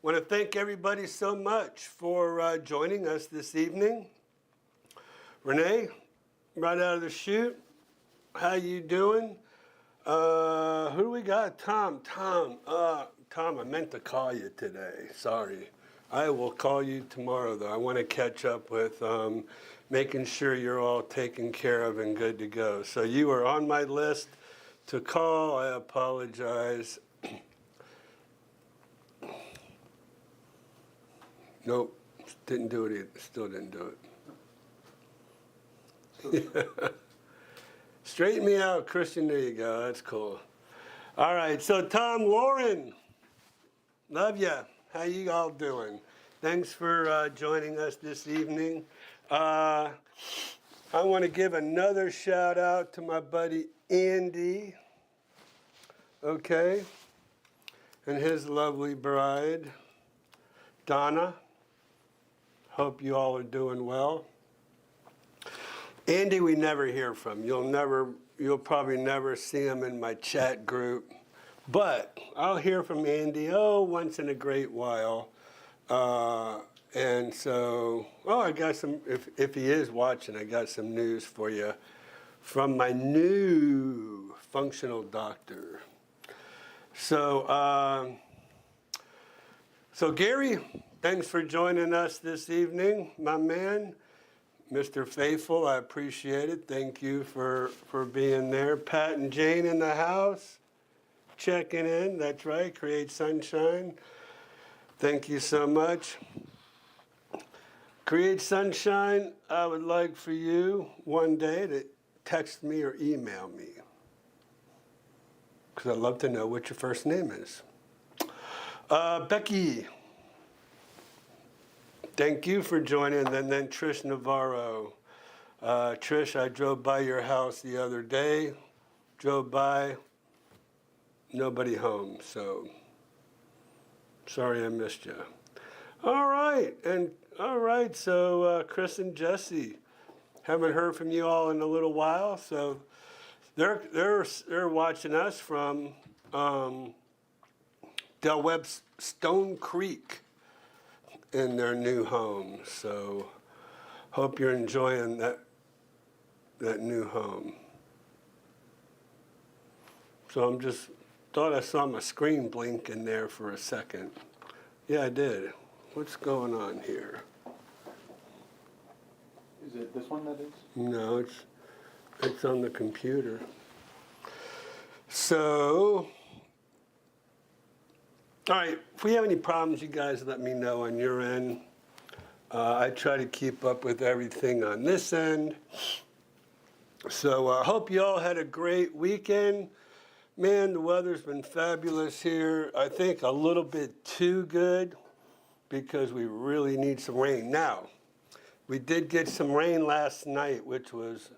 want to thank everybody so much for joining us this evening. Renee, right out of the chute, how you doing? Who do we got? Tom, I meant to call you today. Sorry. I will call you tomorrow, though. I want to catch up with making sure you're all taken care of and good to go. So you were on my list to call. I apologize. Nope, didn't do it either. Still didn't do it. Straighten me out, Christian. There you go. That's cool. All right. So Tom, Lauren, love ya. How you all doing? Thanks for joining us this evening. I want to give another shout out to my buddy Andy. Okay, and his lovely bride, Donna. Hope you all are doing well. Andy, we never hear from. You'll probably never see him in my chat group, but I'll hear from Andy, once in a great while. And so, I got some, if he is watching, I got some news for you from my new functional doctor. So Gary, thanks for joining us this evening, my man. Mr. Faithful, I appreciate it. Thank you for being there. Pat and Jane in the house, checking in. That's right, Create Sunshine. Thank you so much. Create Sunshine, I would like for you one day to text me or email me, because I'd love to know what your first name is. Becky, thank you for joining. And then Trish Navarro. Trish, I drove by your house the other day. Drove by, nobody home, so sorry I missed you. All right, so Chris and Jesse, haven't heard from you all in a little while, so they're watching us from Del Webb's Stone Creek in their new home. So hope you're enjoying that new home. So thought I saw my screen blink in there for a second. Yeah, I did. What's going on here? Is it this one that is? No, it's on the computer. So, all right, if we have any problems, you guys let me know on your end. I try to keep up with everything on this end. So I hope you all had a great weekend. Man, the weather's been fabulous here. I think a little bit too good because we really need some rain. Now, we did get some rain last night, which was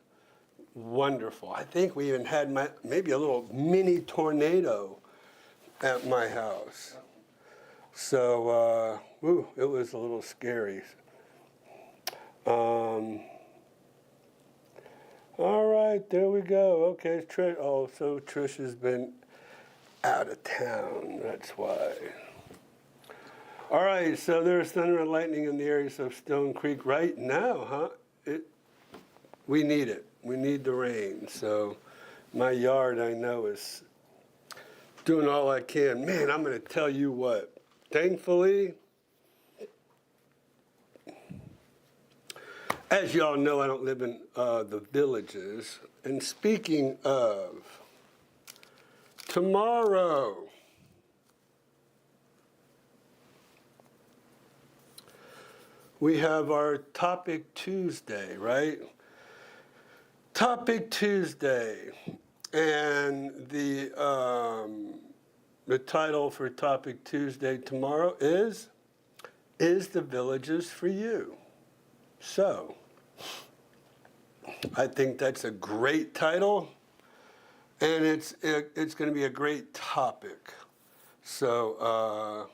wonderful. I think we even had maybe a little mini tornado at my house. So, it was a little scary. All right, there we go. Okay, so Trish has been out of town, that's why. All right, so there's thunder and lightning in the areas of Stone Creek right now, huh? We need it. We need the rain. So my yard, I know, is doing all I can. Man, I'm going to tell you what. Thankfully, as you all know, I don't live in the villages. And speaking of, tomorrow, we have our Topic Tuesday, right? Topic Tuesday. And the title for Topic Tuesday tomorrow is the Villages for You? So, I think that's a great title, and it's going to be a great topic. So,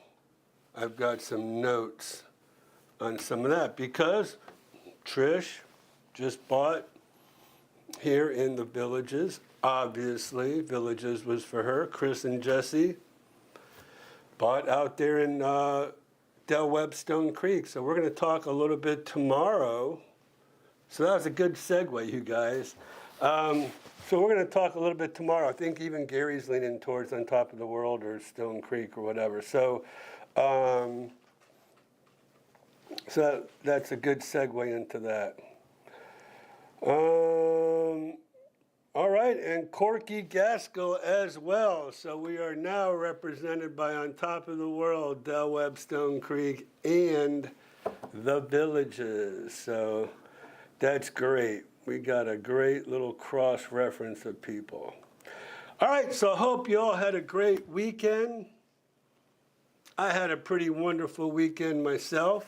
I've got some notes on some of that because Trish just bought here in the Villages. Obviously, Villages was for her. Chris and Jesse bought out there in Del Webb Stone Creek. So we're going to talk a little bit tomorrow. So that was a good segue, you guys. So we're going to talk a little bit tomorrow. I think even Gary's leaning towards On Top of the World or Stone Creek or whatever. So, so that's a good segue into that. All right, and Corky Gaskell as well. So we are now represented by On Top of the World, Del Webb, Stone Creek, and The Villages. So that's great. We got a great little cross-reference of people. All right, so I hope you all had a great weekend. I had a pretty wonderful weekend myself.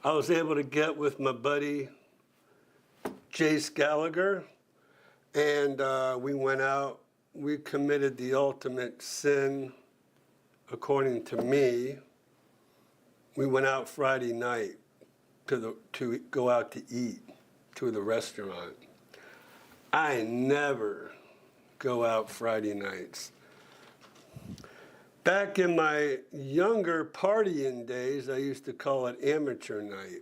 I was able to get with my buddy Jace Gallagher, and we went out. We committed the ultimate sin, according to me. We went out Friday night to go out to eat to the restaurant. I never go out Friday nights. Back in my younger partying days, I used to call it amateur night.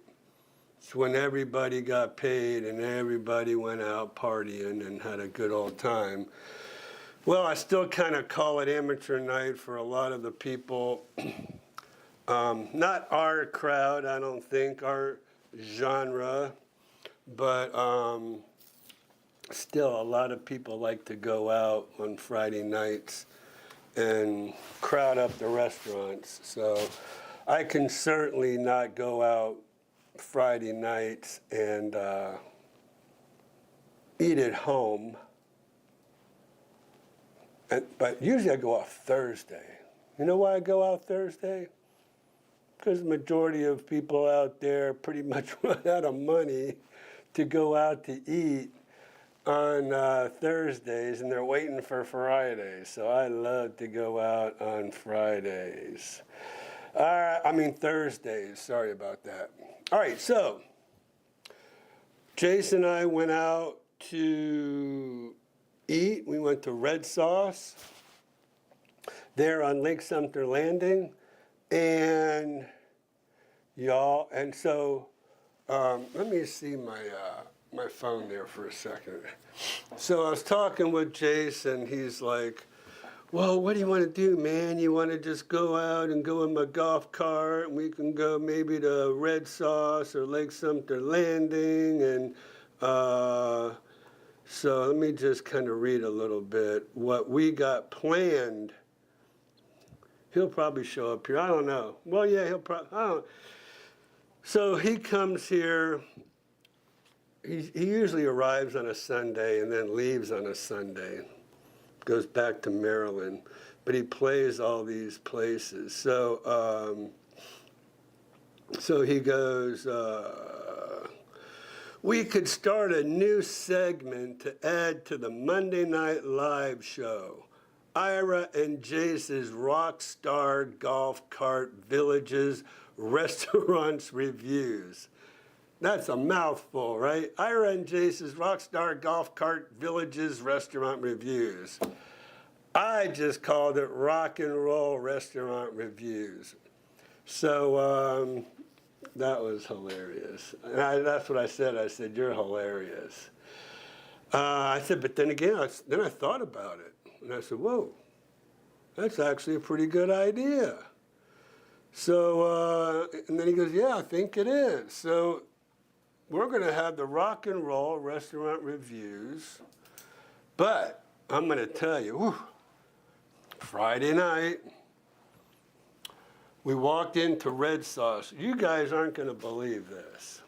It's when everybody got paid and everybody went out partying and had a good old time. Well, I still kind of call it amateur night for a lot of the people. Not our crowd, I don't think, our genre, but still a lot of people like to go out on Friday nights and crowd up the restaurants. So I can certainly not go out Friday nights and eat at home. But usually I go out Thursday. You know why I go out Thursday? Because the majority of people out there pretty much run out of money to go out to eat on Thursdays, and they're waiting for Fridays. So I love to go out on Fridays. Thursdays. Sorry about that. All right, so Jason and I went out to eat. We went to Red Sauce there on Lake Sumter Landing. And y'all, and so let me see my phone there for a second. So I was talking with Jason. He's like, well, what do you want to do, man? You want to just go out and go in my golf cart, and we can go maybe to Red Sauce or Lake Sumter Landing. And so let me just kind of read a little bit what we got planned. He'll probably show up here. I don't know. Well, yeah, he'll probably, I don't. So he comes here. He usually arrives on a Sunday and then leaves on a Sunday, goes back to Maryland, but he plays all these places. So, so he goes, we could start a new segment to add to the Monday Night Live show. Ira and Jace's Rockstar Golf Cart Villages Restaurants Reviews. That's a mouthful, right? Ira and Jace's Rockstar Golf Cart Villages Restaurant Reviews. I just called it Rock and Roll Restaurant Reviews. So that was hilarious. And that's what I said. I said, you're hilarious. I said, but then again, I thought about it. And I said, whoa, that's actually a pretty good idea. So, and then he goes, yeah, I think it is. So we're going to have the Rock and Roll Restaurant Reviews. But I'm going to tell you, Friday night, we walked into Red Sauce. You guys aren't going to believe this.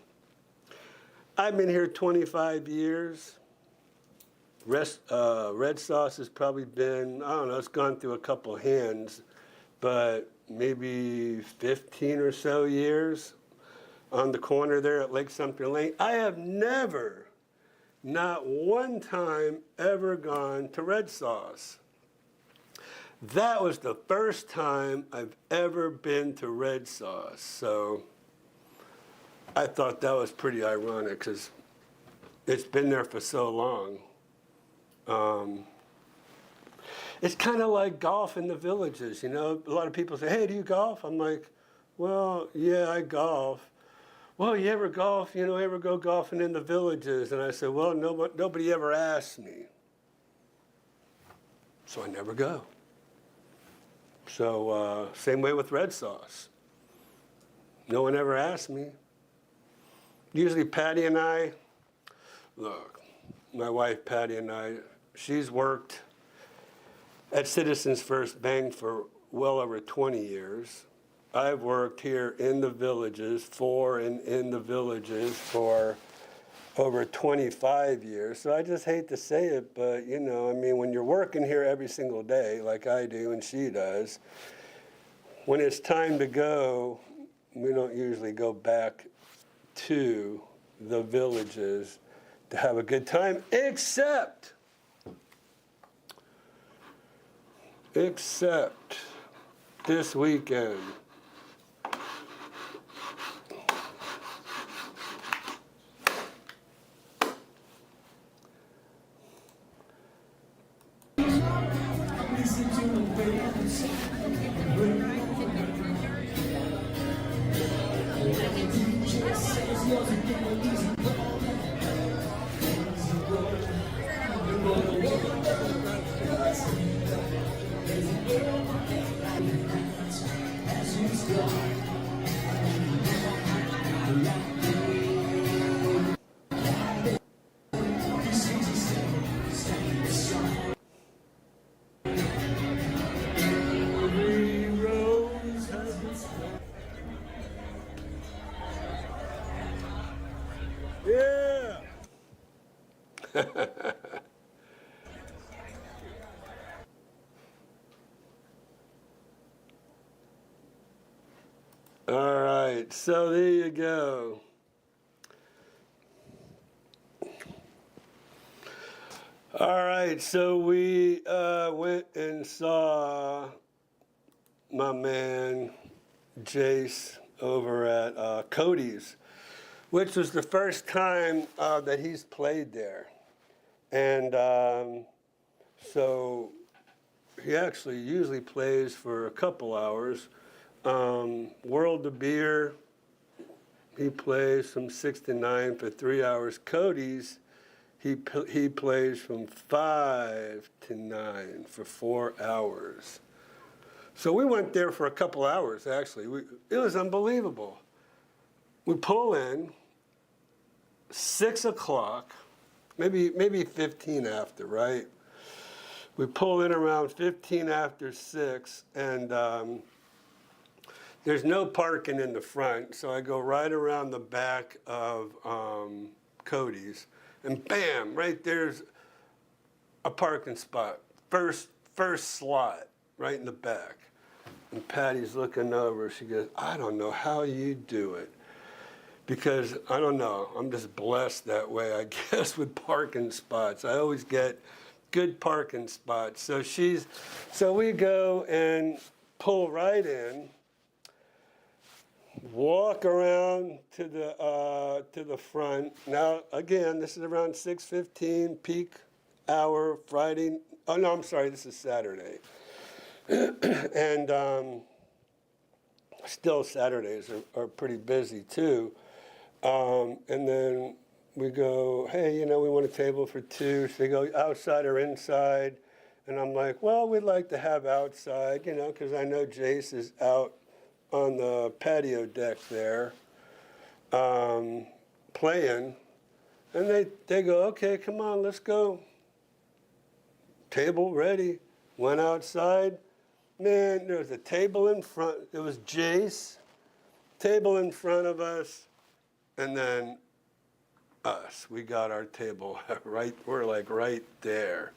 I've been here 25 years. Red Sauce has probably been, I don't know, it's gone through a couple hands, but maybe 15 or so years on the corner there at Lake Sumter Lane. I have never, not one time, ever gone to Red Sauce. That was the first time I've ever been to Red Sauce. So I thought that was pretty ironic because it's been there for so long. It's kind of like golf in the villages, you know. A lot of people say, hey, do you golf? I'm like, well, yeah, I golf. Well, you ever golf, you know, ever go golfing in the villages? And I said, well, nobody ever asked me. So I never go. So same way with red sauce. No one ever asked me. Usually Patty and I, look, my wife Patty and I, she's worked at Citizens First Bank for well over 20 years. I've worked here in the villages, in the villages for over 25 years. So I just hate to say it, but you know, I mean, when you're working here every single day, like I do and she does, when it's time to go, we don't usually go back to the villages to have a good time, except this weekend. Yeah. All right, so there you go. All right, so we went and saw my man Jace over at Cody's, which was the first time that he's played there. And so he actually usually plays for a couple hours. World of Beer, he plays from 6 to 9 for 3 hours. Cody's, he plays from 5 to 9 for 4 hours. So we went there for a couple hours, actually. It was unbelievable. We pull in, 6 o'clock, maybe 15 after, right? We pull in around 15 after 6, and there's no parking in the front, so I go right around the back of Cody's, and bam, right there's a parking spot, first slot, right in the back. And Patty's looking over, she goes, I don't know how you do it. Because, I don't know, I'm just blessed that way, I guess, with parking spots. I always get good parking spots. So we go and pull right in, walk around to the front. Now, again, this is around 6:15, peak hour, Friday. Oh, no, I'm sorry, this is Saturday. And still Saturdays are pretty busy, too. And then we go, hey, you know, we want a table for 2. So they go outside or inside. And I'm like, well, we'd like to have outside, you know, because I know Jace is out on the patio deck there playing. And they go, okay, come on, let's go. Table ready. Went outside. Man, there was a table in front. It was Jace, table in front of us. And then us, we got our table right, we're like right there.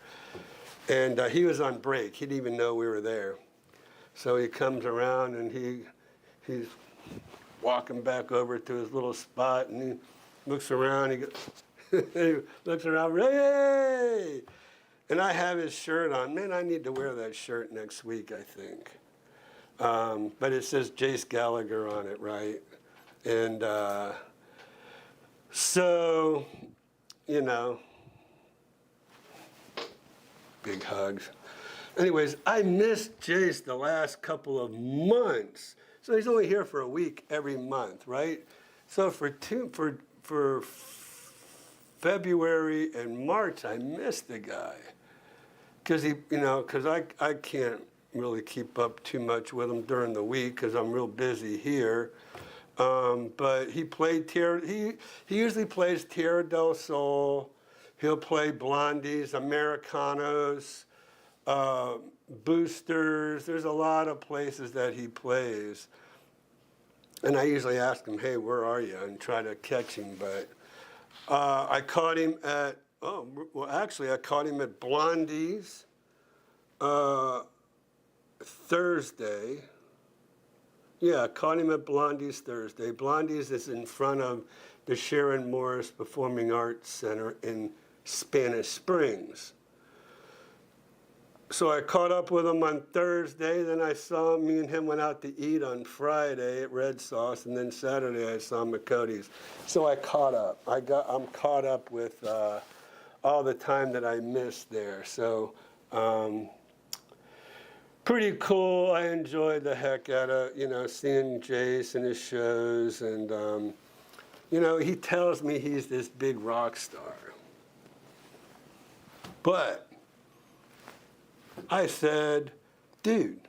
And he was on break, he didn't even know we were there. So he comes around and he's walking back over to his little spot and he looks around, he looks around, hey! And I have his shirt on. Man, I need to wear that shirt next week, I think. But it says Jace Gallagher on it, right? And so, you know, big hugs. Anyways, I missed Jace the last couple of months. So he's only here for a week every month, right? So for February and March, I missed the guy. Because I can't really keep up too much with him during the week because I'm real busy here. But he played he usually plays Tierra del Sol. He'll play Blondies, Americanos, Boosters. There's a lot of places that he plays. And I usually ask him, hey, where are you? And try to catch him. But I caught him at, I caught him at Blondies Thursday. Yeah, I caught him at Blondies Thursday. Blondies is in front of the Sharon Morris Performing Arts Center in Spanish Springs. So I caught up with him on Thursday, then I saw him, me and him went out to eat on Friday at Red Sauce, and then Saturday I saw him at Cody's. So I caught up. I'm caught up with all the time that I missed there. So pretty cool. I enjoyed the heck out of, seeing Jace and his shows, and he tells me he's this big rock star. But I said, dude,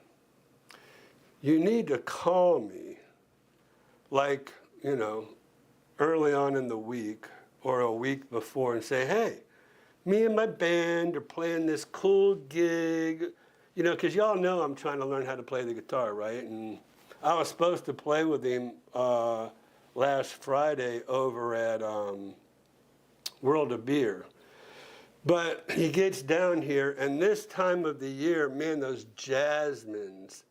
you need to call me like, early on in the week or a week before and say, hey, me and my band are playing this cool gig, because y'all know I'm trying to learn how to play the guitar, right? And I was supposed to play with him last Friday over at World of Beer. But he gets down here, and this time of the year, man, those jasmines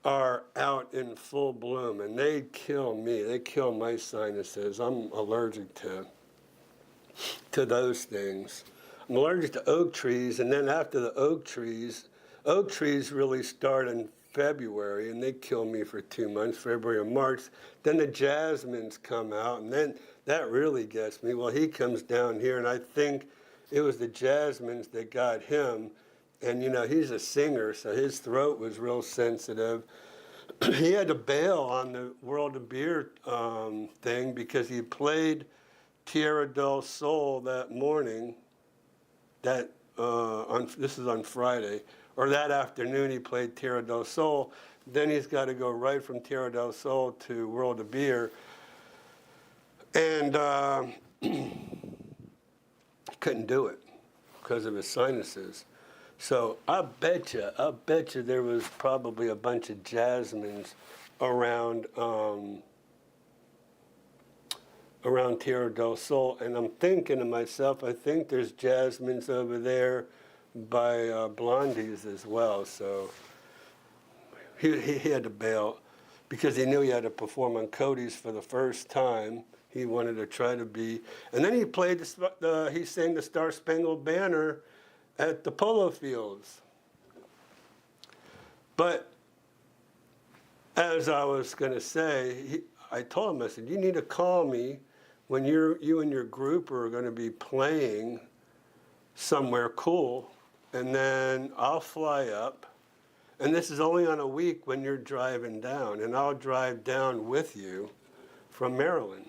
are out in full bloom, and they kill me. They kill my sinuses. I'm allergic to those things. I'm allergic to oak trees, and then after the oak trees really start in February, and they kill me for 2 months, February and March. Then the jasmines come out, and then that really gets me. Well, he comes down here, and I think it was the jasmines that got him. And, he's a singer, so his throat was real sensitive. He had to bail on the World of Beer thing because he played Tierra del Sol that morning. This is on Friday. Or that afternoon he played Tierra del Sol. Then he's got to go right from Tierra del Sol to World of Beer. And couldn't do it because of his sinuses. So I bet you there was probably a bunch of jasmines around Tierra del Sol, and I'm thinking to myself, I think there's jasmines over there by Blondies as well. So he had to bail because he knew he had to perform on Cody's for the first time. He wanted to try to be, and then he played he sang the Star Spangled Banner at the polo fields. But as I was going to say, I told him, I said, you need to call me when you and your group are going to be playing somewhere cool, and then I'll fly up. And this is only on a week when you're driving down, and I'll drive down with you from Maryland.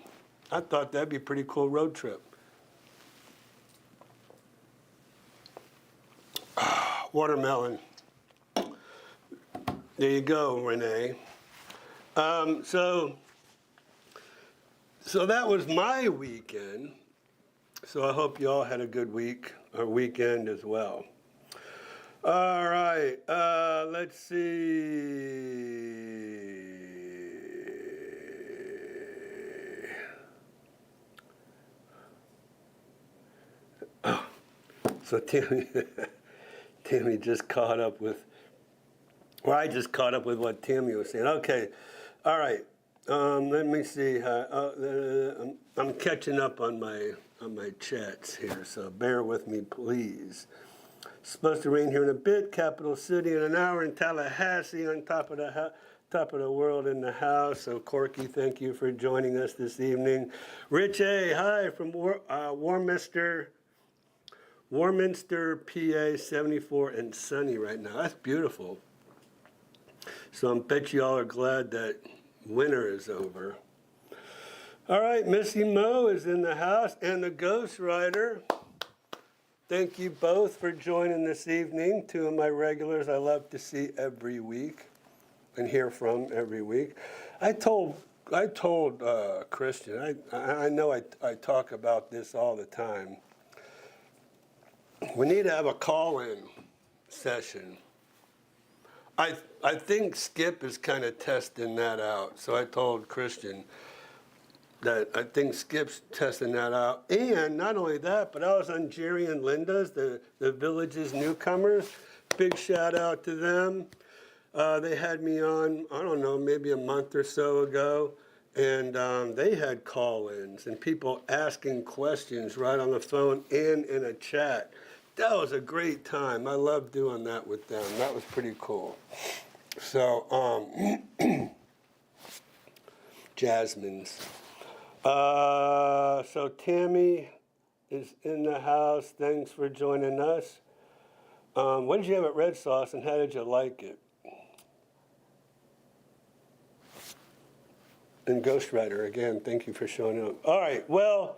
I thought that'd be a pretty cool road trip. Watermelon. There you go, Renee. So that was my weekend. So I hope you all had a good week or weekend as well. All right, let's see. Oh, so Tammy just caught up with, or I just caught up with what Tammy was saying. Okay, all right. Let me see. I'm catching up on my chats here, so bear with me, please. It's supposed to rain here in a bit. Capital City in an hour. In Tallahassee, on top of the world in the house. So Corky, thank you for joining us this evening. Rich A, hi from Warminster, Warminster, PA, 74 and sunny right now. That's beautiful. So I bet you all are glad that winter is over. All right, Missy Mo is in the house and the Ghost Rider. Thank you both for joining this evening. Two of my regulars I love to see every week and hear from every week. I told Christian, I know I talk about this all the time. We need to have a call-in session. I think Skip is kind of testing that out. So I told Christian that I think Skip's testing that out. And not only that, but I was on Jerry and Linda's, the Village's newcomers. Big shout out to them. They had me on, I don't know, maybe a month or so ago. And they had call-ins and people asking questions right on the phone and in a chat. That was a great time. I loved doing that with them. That was pretty cool. So, Jasmine's. So Tammy is in the house. Thanks for joining us. What did you have at Red Sauce and how did you like it? And Ghost Rider, again, thank you for showing up. All right, well,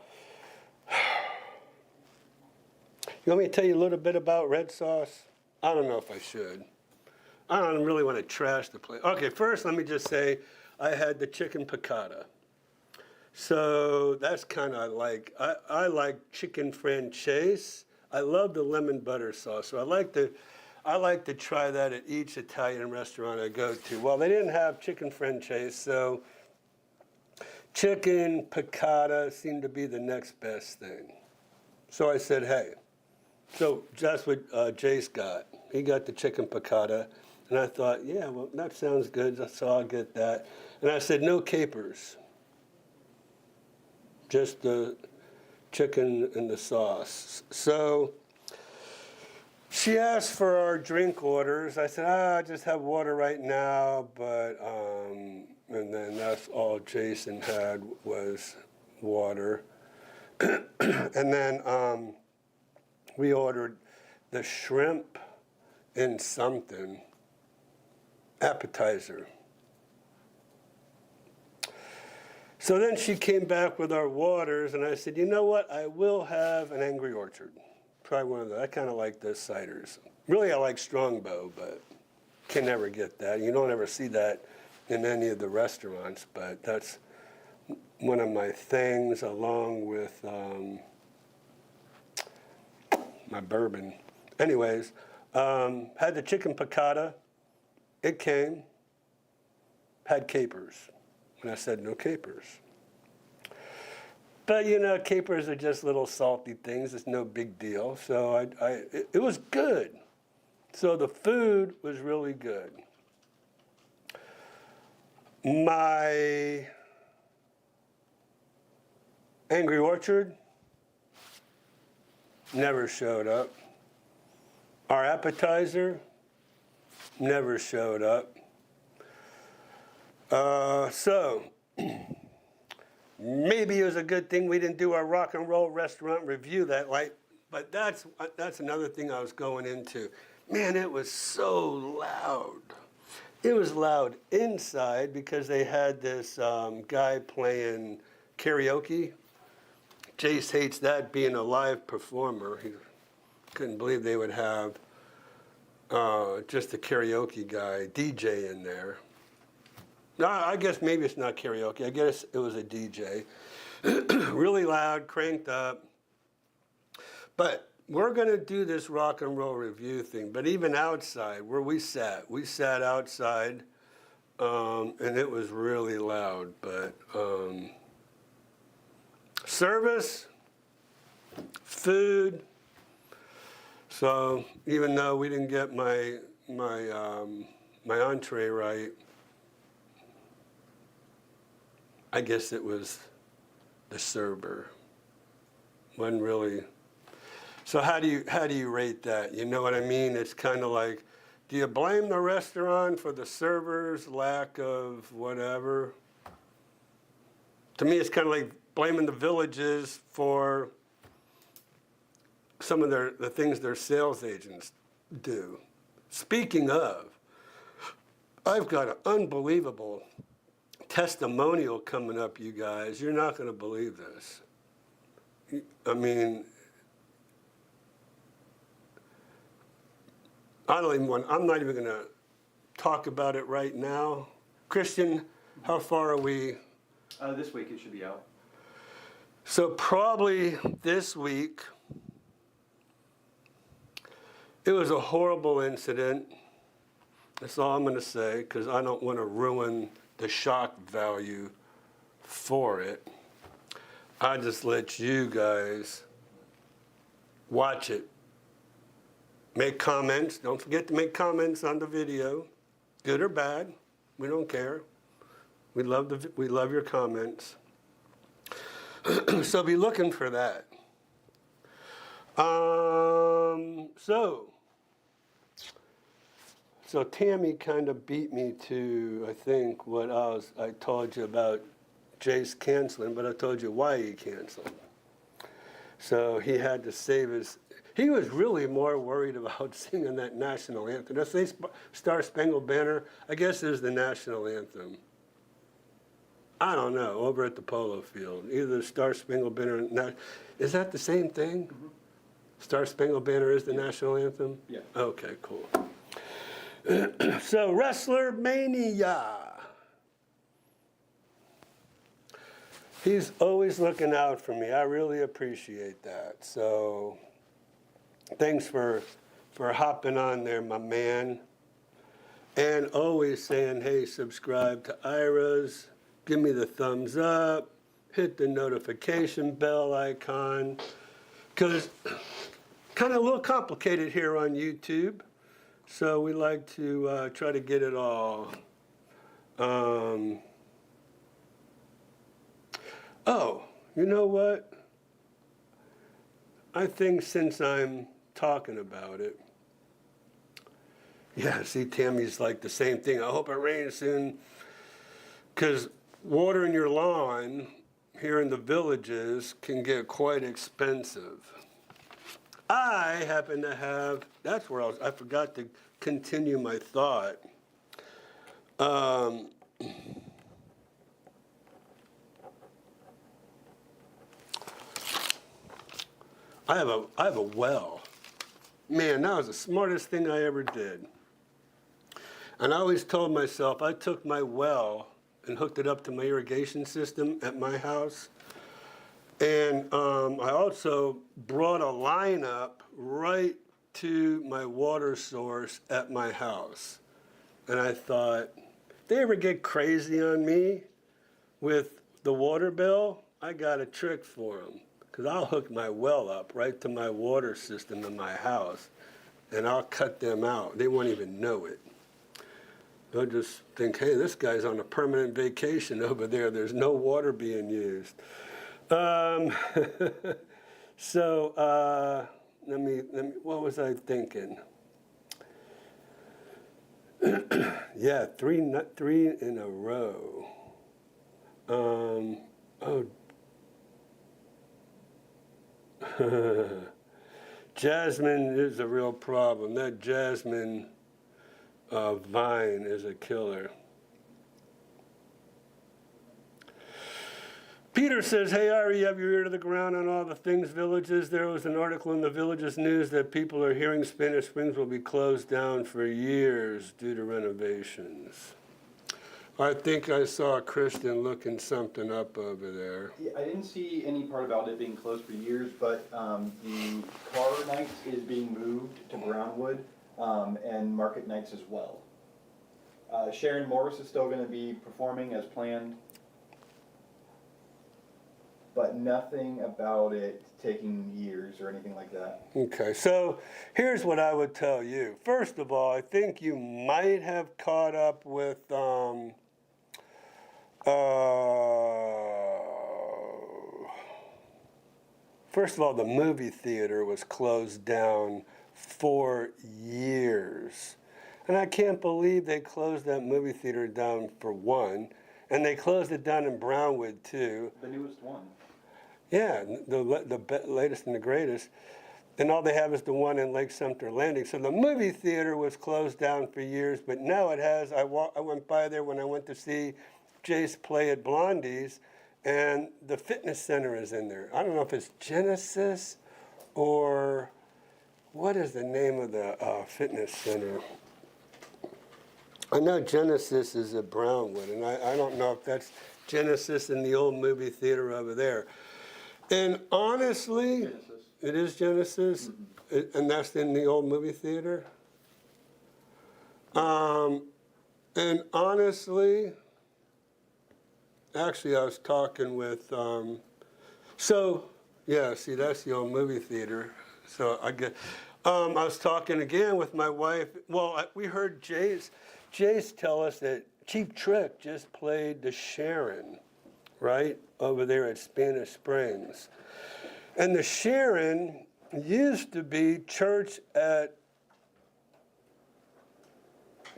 you want me to tell you a little bit about Red Sauce? I don't know if I should. I don't really want to trash the place. Okay, first let me just say I had the chicken piccata. So that's kind of like, I like chicken franchise. I love the lemon butter sauce. So I like to try that at each Italian restaurant I go to. Well, they didn't have chicken franchise, so chicken piccata seemed to be the next best thing. So I said, hey. So that's what Jace got. He got the chicken piccata. And I thought, yeah, well, that sounds good, so I'll get that. And I said, no capers. Just the chicken and the sauce. So she asked for our drink orders. I said, I just have water right now, but, and then that's all Jason had was water. And then we ordered the shrimp and something appetizer. So then she came back with our waters, and I said, you know what? I will have an Angry Orchard. Try one of those. I kind of like those ciders. Really, I like Strongbow, but can never get that. You don't ever see that in any of the restaurants, but that's one of my things, along with my bourbon. Anyways, had the chicken piccata. It came, had capers. And I said, no capers. But, you know, capers are just little salty things. It's no big deal. So it was good. So the food was really good. My Angry Orchard never showed up. Our appetizer never showed up. So maybe it was a good thing we didn't do our rock and roll restaurant review that night, but that's another thing I was going into. Man, it was so loud. It was loud inside because they had this guy playing karaoke. Jace hates that, being a live performer. He couldn't believe they would have just a karaoke guy, DJ in there. No, I guess maybe it's not karaoke. I guess it was a DJ. Really loud, cranked up. But we're going to do this rock and roll review thing. But even outside, where we sat outside, and it was really loud. But service, food. So even though we didn't get my entree right, I guess it was the server. Wasn't really. So how do you rate that? You know what I mean? It's kind of like, do you blame the restaurant for the server's lack of whatever? To me, it's kind of like blaming the Villages for some of the things their sales agents do. Speaking of, I've got an unbelievable testimonial coming up, you guys. You're not going to believe this. I mean, I'm not even going to talk about it right now. Christian, how far are we? This week it should be out. So probably this week. It was a horrible incident. That's all I'm going to say, because I don't want to ruin the shock value for it. I just let you guys watch it. Make comments. Don't forget to make comments on the video, good or bad. We don't care. We love your comments. So be looking for that. So Tammy kind of beat me to, I think, what I told you about Jace canceling, but I told you why he canceled. So he had to save he was really more worried about singing that national anthem. Did I say Star Spangled Banner? I guess it was the national anthem. I don't know, over at the polo field. Either Star Spangled Banner, is that the same thing? Mm-hmm. Star Spangled Banner is the national anthem? Yeah. Okay, cool. So, Wrestler Mania. He's always looking out for me. I really appreciate that. So, thanks for hopping on there, my man. And always saying, hey, subscribe to Ira's. Give me the thumbs up. Hit the notification bell icon. Because kind of a little complicated here on YouTube. So we like to try to get it all. Oh, you know what? I think since I'm talking about it, yeah, see, Tammy's like the same thing. I hope it rains soon, because watering your lawn here in the villages can get quite expensive. I happen to have, that's where I forgot to continue my thought. I have a well. Man, that was the smartest thing I ever did. And I always told myself, I took my well and hooked it up to my irrigation system at my house. And I also brought a line up right to my water source at my house. And I thought, if they ever get crazy on me with the water bill, I got a trick for them. Because I'll hook my well up right to my water system in my house, and I'll cut them out. They won't even know it. They'll just think, hey, this guy's on a permanent vacation over there. There's no water being used. So let me, what was I thinking? Yeah, three in a row. Jasmine is a real problem. That jasmine vine is a killer. Peter says, hey, Ira, you have your ear to the ground on all the things villages. There was an article in the Villages News that people are hearing Spanish Springs will be closed down for years due to renovations. I think I saw Christian looking something up over there. Yeah, I didn't see any part about it being closed for years, but the car nights is being moved to Brownwood and market nights as well. Sharon Morris is still going to be performing as planned, but nothing about it taking years or anything like that. Okay, so here's what I would tell you. First of all, I think you might have caught up with first of all, the movie theater was closed down for years. And I can't believe they closed that movie theater down for one. And they closed it down in Brownwood, too. The newest one. Yeah, the latest and the greatest. and all they have is the one in Lake Sumter Landing. So the movie theater was closed down for years, but now it has. I went by there when I went to see Jace play at Blondie's, and the fitness center is in there. I don't know if it's Genesis or what is the name of the fitness center. I know Genesis is at Brownwood, and I don't know if that's Genesis in the old movie theater over there. And honestly, Genesis. It is Genesis, and that's in the old movie theater. And honestly, actually, I was talking with, yeah, see, that's the old movie theater. So I was talking again with my wife. Well, we heard Jace tell us that Cheap Trick just played the Sharon, right, over there at Spanish Springs. And the Sharon used to be Church of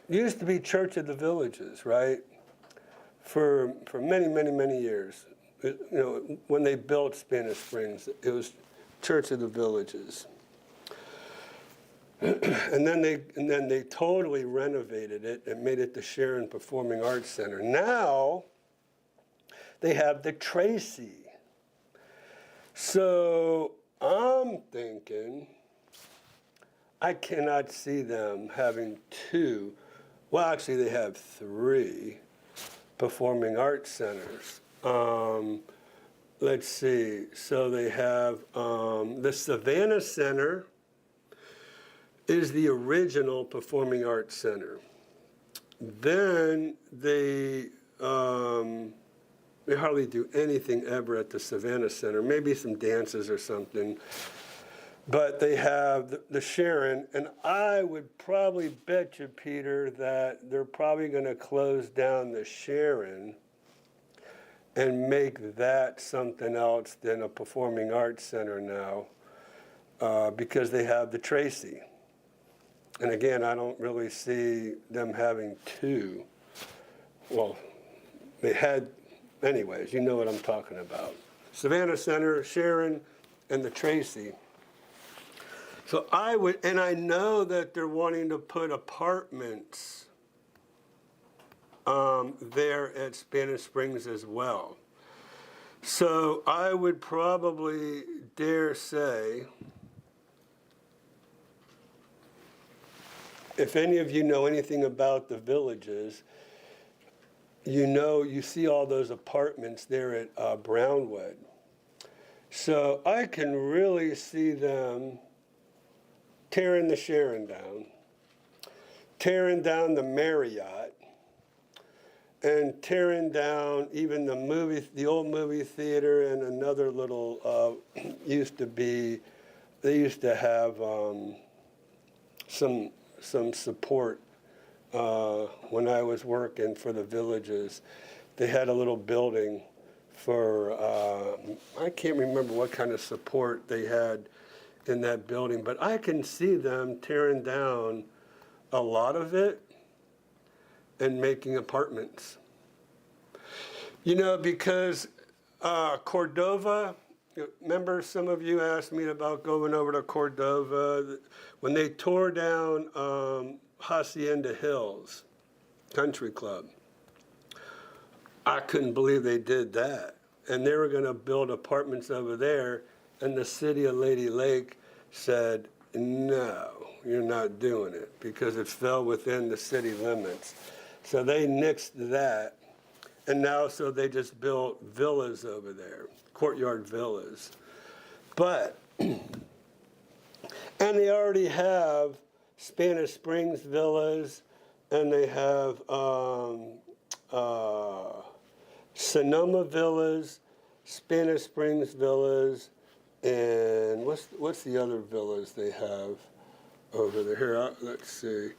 the Villages, right? For many, many, many years. You know, when they built Spanish Springs, it was Church of the Villages. And then they totally renovated it and made it the Sharon Performing Arts Center. Now they have the Tracy. So I'm thinking I cannot see them having two, well, actually they have three performing arts centers. Let's see, so they have the Savannah Center is the original performing arts center. Then they hardly do anything ever at the Savannah Center, maybe some dances or something. But they have the Sharon, and I would probably bet you, Peter, that they're probably going to close down the Sharon and make that something else than a performing arts center now, because they have the Tracy. And again, I don't really see them having two. Well, they had. Anyways, you know what I'm talking about. Savannah Center, Sharon, and the Tracy. So I would, and I know that they're wanting to put apartments there at Spanish Springs as well. So I would probably dare say, if any of you know anything about the Villages, you know, you see all those apartments there at Brownwood. So I can really see them tearing the Sharon down, tearing down the Marriott, and tearing down even the old movie theater, and another little, they used to have some support. When I was working for the Villages, they had a little building for, I can't remember what kind of support they had in that building, but I can see them tearing down a lot of it and making apartments. You know, because Cordova, remember some of you asked me about going over to Cordova, when they tore down Hacienda Hills Country Club. I couldn't believe they did that. And they were going to build apartments over there, and the city of Lady Lake said, no, you're not doing it, because it fell within the city limits. So they nixed that, and now so they just built villas over there, courtyard villas. But, and they already have Spanish Springs villas, and they have Sonoma villas, Spanish Springs villas, and what's the other villas they have over there? Here, let's see.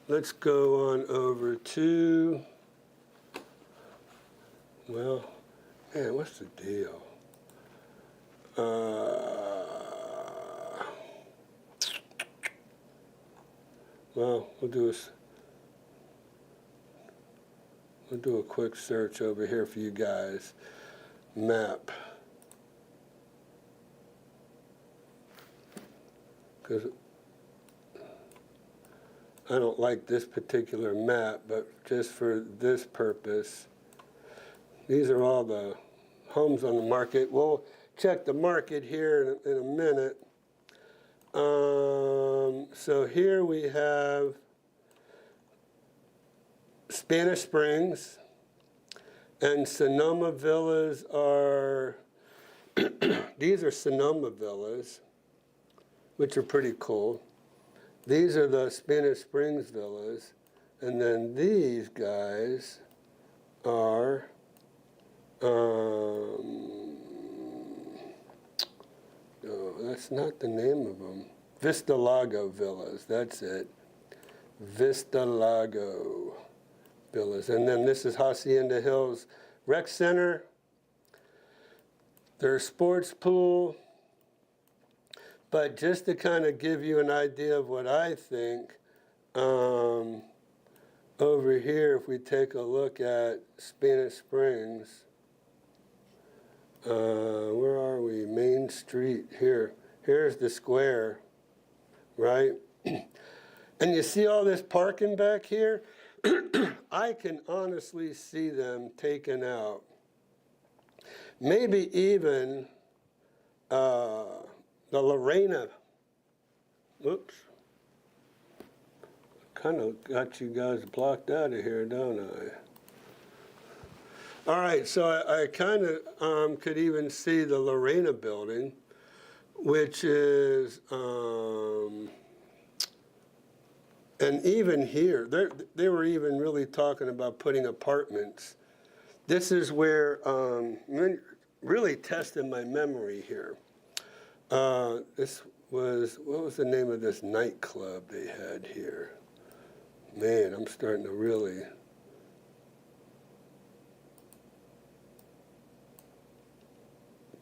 Let's go on over to, well, man, what's the deal? Well, we'll do a quick search over here for you guys. Map. because I don't like this particular map, but just for this purpose, these are all the homes on the market. We'll check the market here in a minute. So here we have Spanish Springs, and Sonoma Villas are, these are Sonoma Villas, which are pretty cool. These are the Spanish Springs Villas, and then these guys are, no, that's not the name of them. Vista Lago Villas, that's it. Vista Lago Villas. And then this is Hacienda Hills Rec Center, their sports pool. But just to kind of give you an idea of what I think, over here, if we take a look at Spanish Springs, where are we? Main Street here. Here's the square, right? And you see all this parking back here? I can honestly see them taken out. Maybe even the Lorena. Oops. Kind of got you guys blocked out of here, don't I? All right, so I kind of could even see the Lorena building, which is, and even here, they were even really talking about putting apartments. This is where, really testing my memory here. This was, what was the name of this nightclub they had here? Man, I'm starting to really.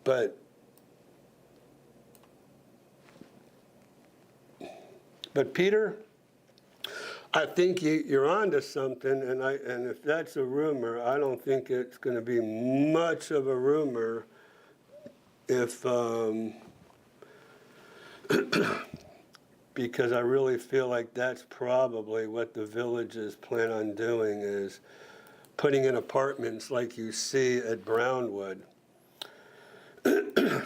But Peter, I think you're onto something, and if that's a rumor, I don't think it's going to be much of a rumor if, because I really feel like that's probably what the villages plan on doing, is putting in apartments like you see at Brownwood.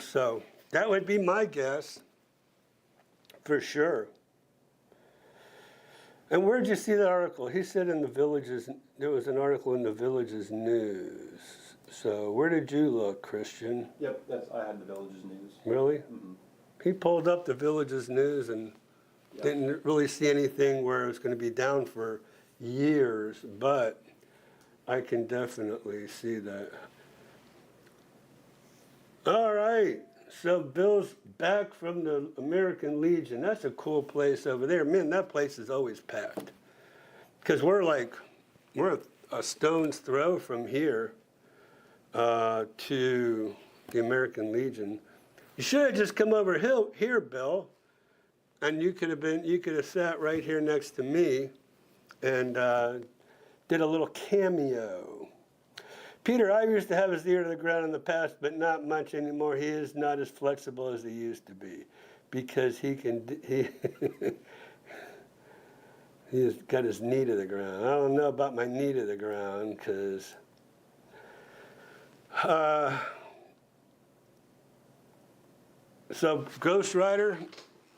So that would be my guess, for sure. And where'd you see that article? He said in the Villages, there was an article in the Villages News. So where did you look, Christian? Yep, I had the Villages News. Really? Mm-hmm. He pulled up the Villages News and didn't really see anything where it was going to be down for years, but I can definitely see that. All right. So Bill's back from the American Legion. That's a cool place over there. Man, that place is always packed. Because we're a stone's throw from here to the American Legion. You should have just come over here, Bill, and you could have sat right here next to me and did a little cameo. Peter, I used to have his ear to the ground in the past, but not much anymore. He is not as flexible as he used to be, because he's got his knee to the ground. I don't know about my knee to the ground, because so Ghost Rider,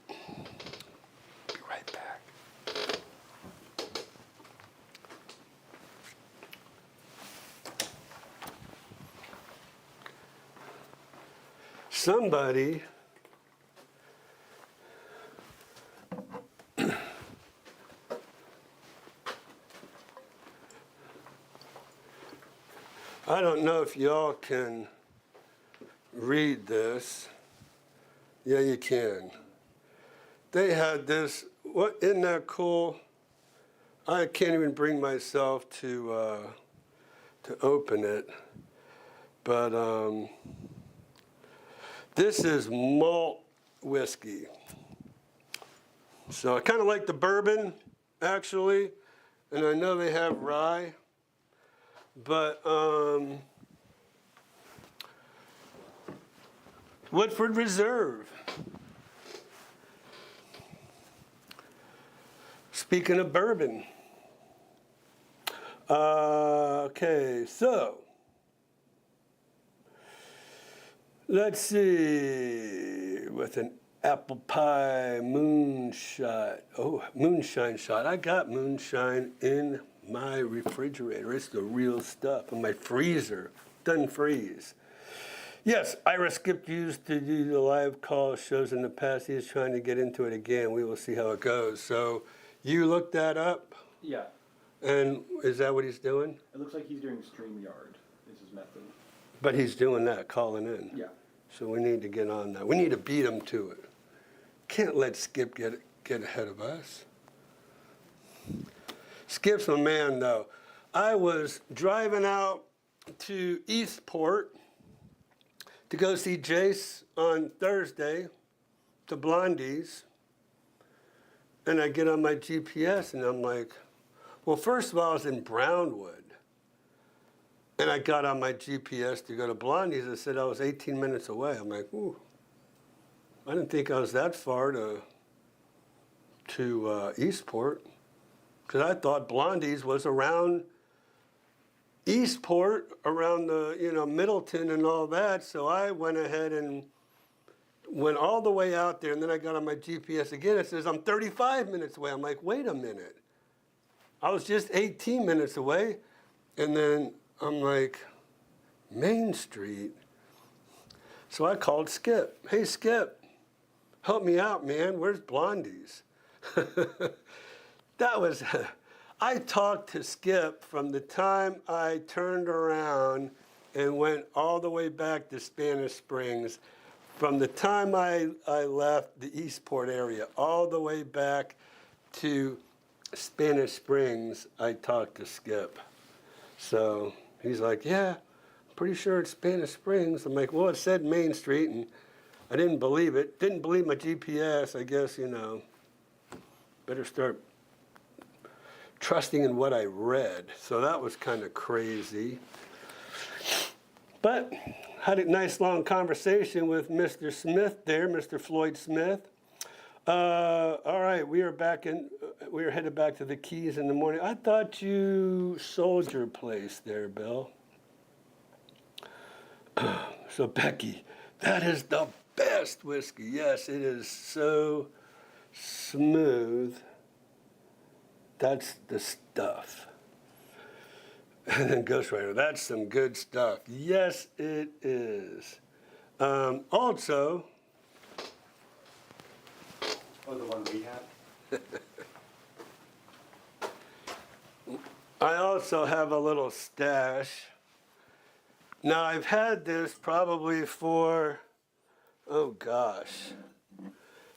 be right back. Somebody I don't know if y'all can read this. Yeah, you can. They had this, isn't that cool? I can't even bring myself to open it, but this is malt whiskey. So I kind of like the bourbon, actually, and I know they have rye, but Woodford Reserve. Speaking of bourbon. Okay, so let's see. With an apple pie moonshot. Oh, moonshine shot. I got moonshine in my refrigerator. It's the real stuff. In my freezer. Doesn't freeze. Yes, Ira Skip used to do the live call shows in the past. He's trying to get into it again. We will see how it goes. So you looked that up? Yeah. And is that what he's doing? It looks like he's doing StreamYard, is his method. But he's doing that, calling in. Yeah. So we need to get on that. We need to beat him to it. Can't let Skip get ahead of us. Skip's my man, though. I was driving out to Eastport to go see Jace on Thursday to Blondie's. And I get on my GPS and I'm like, well, first of all, I was in Brownwood. And I got on my GPS to go to Blondie's. It said I was 18 minutes away. I'm like, ooh, I didn't think I was that far to Eastport. Because I thought Blondie's was around Eastport, around the, Middleton and all that. So I went ahead and went all the way out there. And then I got on my GPS again. It says I'm 35 minutes away. I'm like, wait a minute. I was just 18 minutes away. And then I'm like, Main Street. So I called Skip. Hey, Skip, help me out, man. Where's Blondie's? I talked to Skip from the time I turned around and went all the way back to Spanish Springs. From the time I left the Eastport area, all the way back to Spanish Springs, I talked to Skip. So he's like, yeah, I'm pretty sure it's Spanish Springs. I'm like, well, it said Main Street, and I didn't believe it. Didn't believe my GPS. I guess, better start trusting in what I read. So that was kind of crazy. But had a nice long conversation with Mr. Smith there, Mr. Floyd Smith. All right, we are headed back to the Keys in the morning. I thought you sold your place there, Bill. So Becky, that is the best whiskey. Yes, it is so smooth. That's the stuff. And then Ghostwriter, that's some good stuff. Yes, it is. Also, Oh, the one we have? I also have a little stash. Now, I've had this probably for, oh gosh.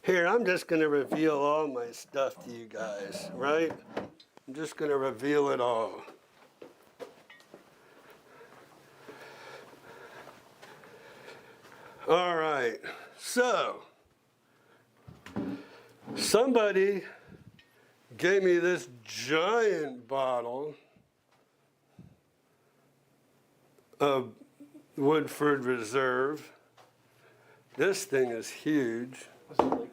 Here, I'm just going to reveal all my stuff to you guys, right? I'm just going to reveal it all. All right, so somebody gave me this giant bottle of Woodford Reserve. This thing is huge. Was it Blakely?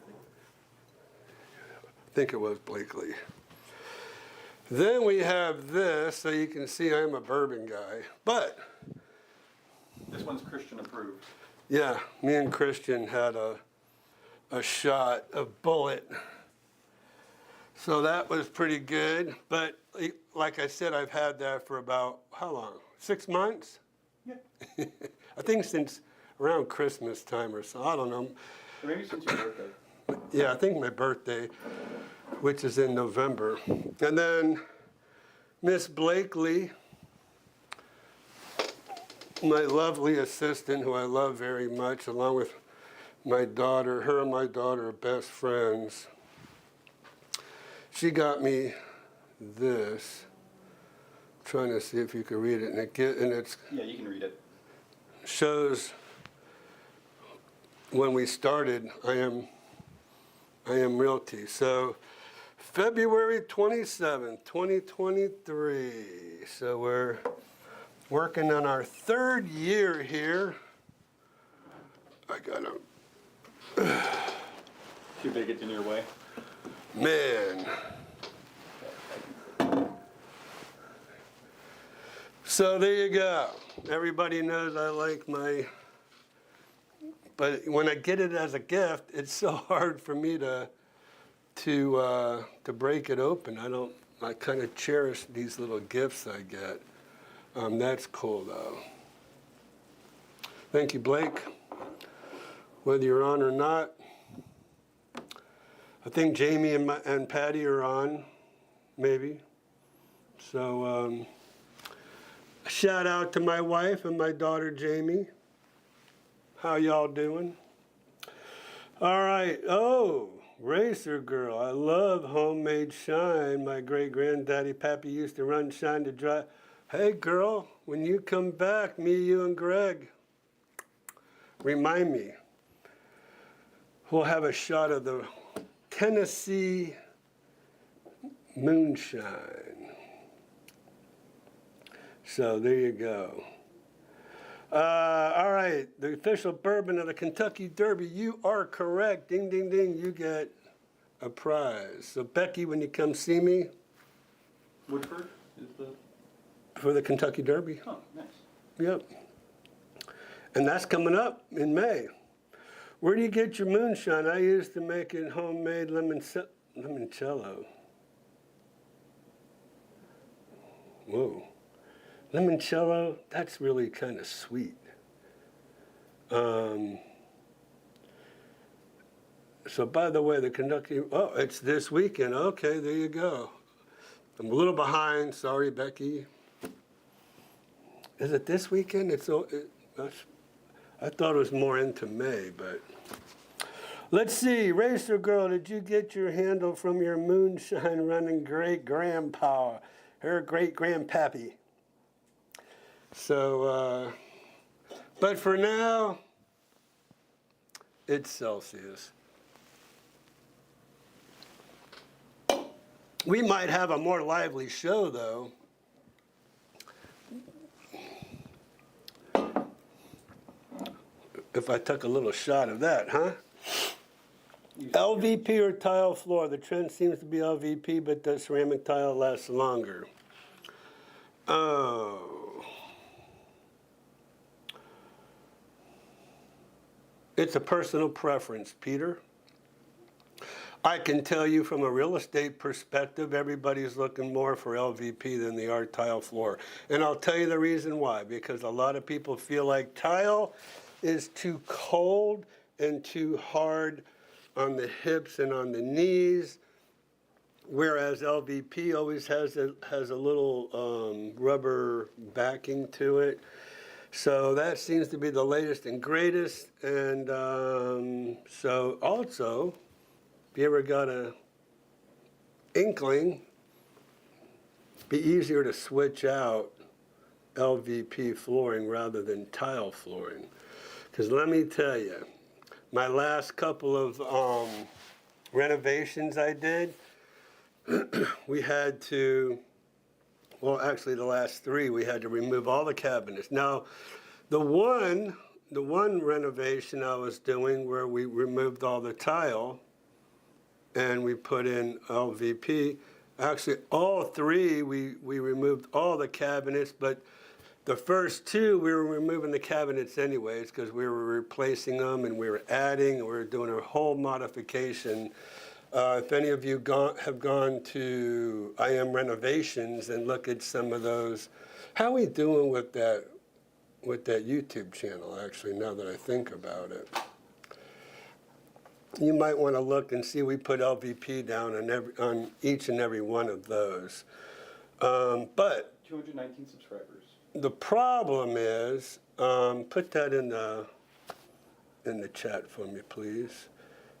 I think it was Blakely. Then we have this, so you can see I'm a bourbon guy. But, This one's Christian approved. yeah, me and Christian had a shot, a bullet. So that was pretty good. But like I said, I've had that for about, how long? 6 months? Yeah. I think since around Christmas time or so. I don't know. Or maybe since your birthday. Yeah, I think my birthday, which is in November. And then Miss Blakely, my lovely assistant, who I love very much, along with my daughter. Her and my daughter are best friends. She got me this. I'm trying to see if you can read it, and it's Yeah, you can read it. shows when we started I am Realty. So February 27th, 2023. So we're working on our 3rd year here. I got Too big, it's in your way. man. So there you go. Everybody knows I like my, but when I get it as a gift, it's so hard for me to break it open. I kind of cherish these little gifts I get. That's cool though. Thank you, Blake. Whether you're on or not, I think Jamie and Patty are on, maybe. So shout out to my wife and my daughter, Jamie. How y'all doing? All right. Oh, Racer Girl. I love homemade shine. My great-granddaddy Pappy used to run shine to dry. Hey, girl, when you come back, me, you, and Greg, remind me. We'll have a shot of the Tennessee moonshine. So there you go. All right, the official bourbon of the Kentucky Derby. You are correct. Ding, ding, ding. You get a prize. So Becky, when you come see me. Woodford is the... For the Kentucky Derby. Oh, nice. Yep. And that's coming up in May. Where do you get your moonshine? I used to make it homemade limoncello. Whoa. Limoncello, that's really kind of sweet. So by the way, the Kentucky, oh, it's this weekend. Okay, there you go. I'm a little behind. Sorry, Becky. Is it this weekend? I thought it was more into May, but. Let's see, Racer Girl, did you get your handle from your moonshine running great-grandpa, her great-grandpappy? So, but for now, it's Celsius. We might have a more lively show, though. If I took a little shot of that, huh? LVP or tile floor? The trend seems to be LVP, but the ceramic tile lasts longer. Oh. It's a personal preference, Peter. I can tell you from a real estate perspective, everybody's looking more for LVP than they are tile floor. And I'll tell you the reason why. Because a lot of people feel like tile is too cold and too hard on the hips and on the knees, whereas LVP always has a little rubber backing to it. So that seems to be the latest and greatest. And so also, if you ever got a inkling, be easier to switch out LVP flooring rather than tile flooring. Because let me tell you, my last couple of renovations I did, we had to, well, actually the last three, we had to remove all the cabinets. Now, the one renovation I was doing where we removed all the tile and we put in LVP, actually all three, we removed all the cabinets, but the first two, we were removing the cabinets anyways because we were replacing them and we were adding and we were doing a whole modification. If any of you have gone to IM Renovations and look at some of those, how are we doing with that YouTube channel, actually, now that I think about it? You might want to look and see we put LVP down on each and every one of those. But 219 subscribers. the problem is, put that in the chat for me, please.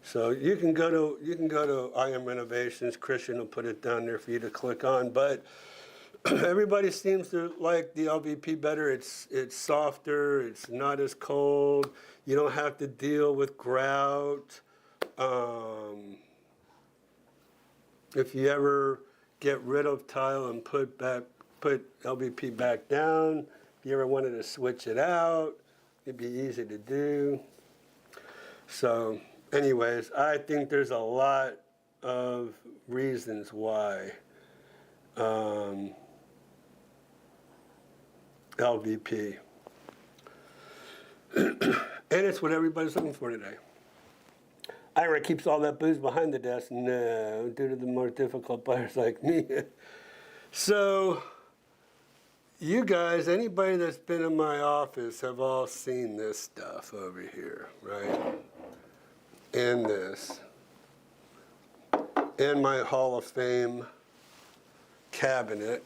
So you can go to IM Renovations. Christian will put it down there for you to click on. But everybody seems to like the LVP better. It's softer. It's not as cold. You don't have to deal with grout. If you ever get rid of tile and put LVP back down, if you ever wanted to switch it out, it'd be easy to do. So anyways, I think there's a lot of reasons why LVP. And it's what everybody's looking for today. Ira keeps all that booze behind the desk. No, due to the more difficult buyers like me. So, you guys, anybody that's been in my office have all seen this stuff over here, right? And this. And my Hall of Fame cabinet.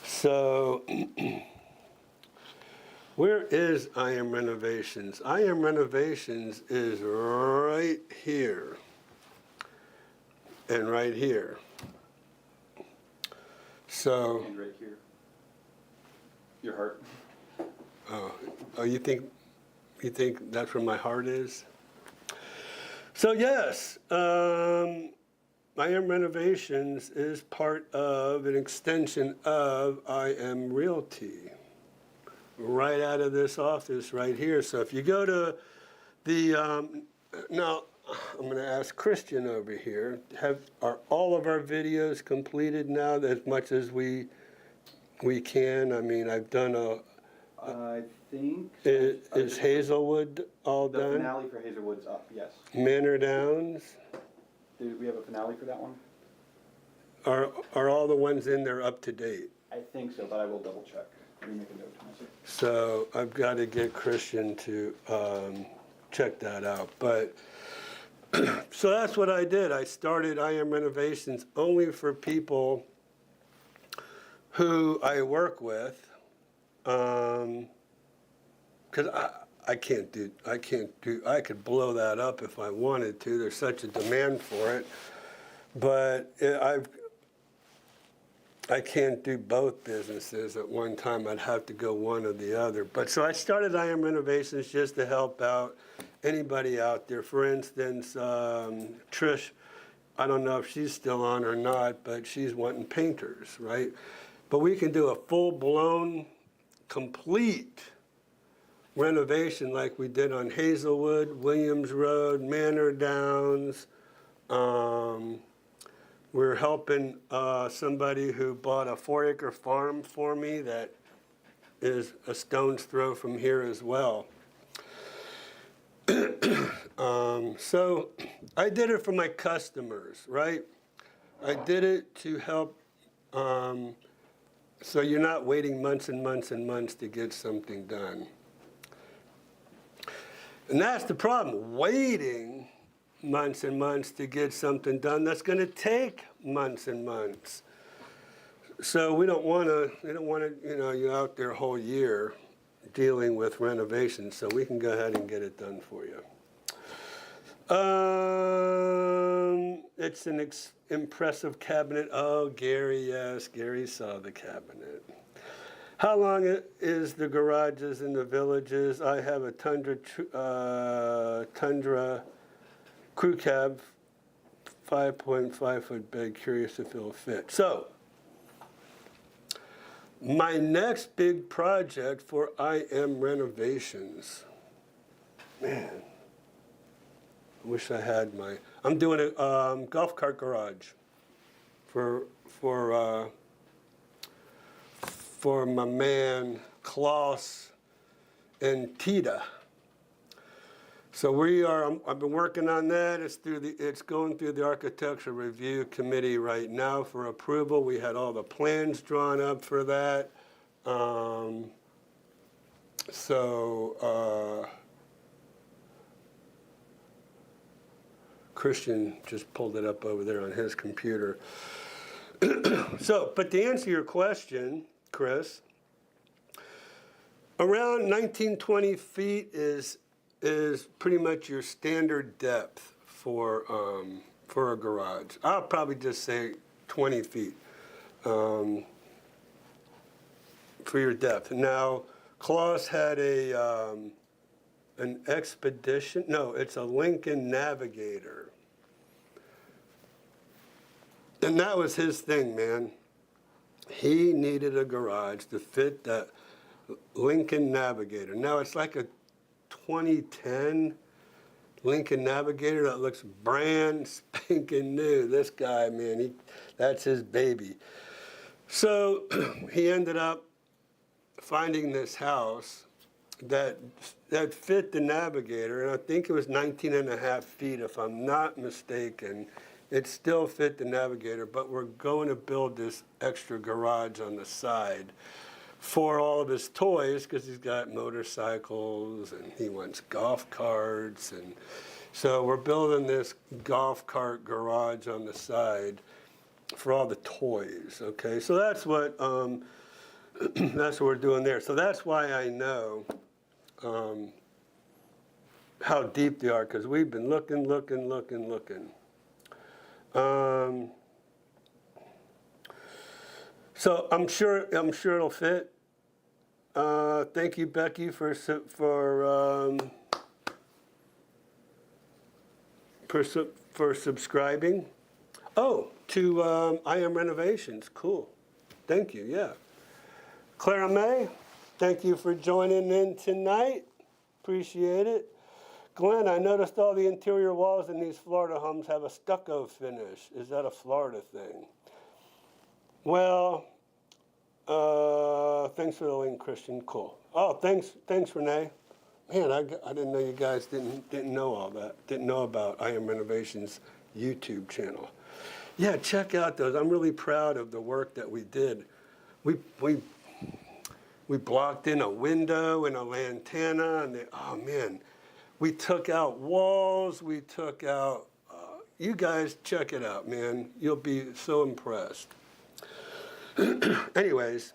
So, where is IM Renovations? IM Renovations is right here and right here. So, And right here. Your heart. oh, you think that's where my heart is? So yes, IM Renovations is part of an extension of IM Realty, right out of this office right here. So if you go to the now, I'm going to ask Christian over here. Are all of our videos completed now, as much as we can? I mean, I've done I think. Is Hazelwood all The done? finale for Hazelwood's up, yes. Manor Downs? Did we have a finale for that one? Are all the ones in there up to date? I think so, but I will double check. Let me make a note to myself. So I've got to get Christian to check that out. But so that's what I did. I started IM Renovations only for people who I work with, because I could blow that up if I wanted to. There's such a demand for it. But I can't do both businesses at one time. I'd have to go one or the other. But so I started IM Renovations just to help out anybody out there. For instance, Trish, I don't know if she's still on or not, but she's wanting painters, right? But we can do a full-blown, complete renovation like we did on Hazelwood, Williams Road, Manor Downs. We're helping somebody who bought a 4-acre farm for me that is a stone's throw from here as well. So I did it for my customers, right? I did it to help, so you're not waiting months and months and months to get something done. And that's the problem, waiting months and months to get something done that's going to take months and months. So we don't want to, you're out there a whole year dealing with renovations, so we can go ahead and get it done for you. It's an impressive cabinet. Oh, Gary, yes, Gary saw the cabinet. How long is the garages in the villages? I have a Tundra crew cab, 5.5 foot bed, curious if it'll fit. So, my next big project for IM Renovations, man, I wish I had I'm doing a golf cart garage for my man Klaus and Tita. So I've been working on that. It's going through the architectural review committee right now for approval. We had all the plans drawn up for that. Christian just pulled it up over there on his computer. But to answer your question, Chris, around 19-20 feet is pretty much your standard depth for a garage. I'll probably just say 20 feet for your depth. Now, Klaus had an Expedition. No, it's a Lincoln Navigator. And that was his thing, man. He needed a garage to fit that Lincoln Navigator. Now, it's like a 2010 Lincoln Navigator that looks brand spanking new. This guy, man, that's his baby. So he ended up finding this house that fit the Navigator, and I think it was 19 and a half feet, if I'm not mistaken. It still fit the Navigator, but we're going to build this extra garage on the side for all of his toys, because he's got motorcycles and he wants golf carts, and so we're building this golf cart garage on the side for all the toys. Okay, so that's what that's what we're doing there. So that's why I know how deep they are, because we've been looking. So I'm sure it'll fit. Thank you, Becky, for subscribing. Oh, to IM Renovations. Cool. Thank you. Yeah. Clara May, thank you for joining in tonight. Appreciate it. Glenn, I noticed all the interior walls in these Florida homes have a stucco finish. Is that a Florida thing? Well, thanks for the link, Christian. Cool. Oh, thanks, Renee. Man, I didn't know you guys didn't know all that. Didn't know about IM Renovations YouTube channel. Yeah, check out those. I'm really proud of the work that we did. We blocked in a window and a lantana, and oh man, we took out walls. We took out. You guys, check it out, man. You'll be so impressed. Anyways,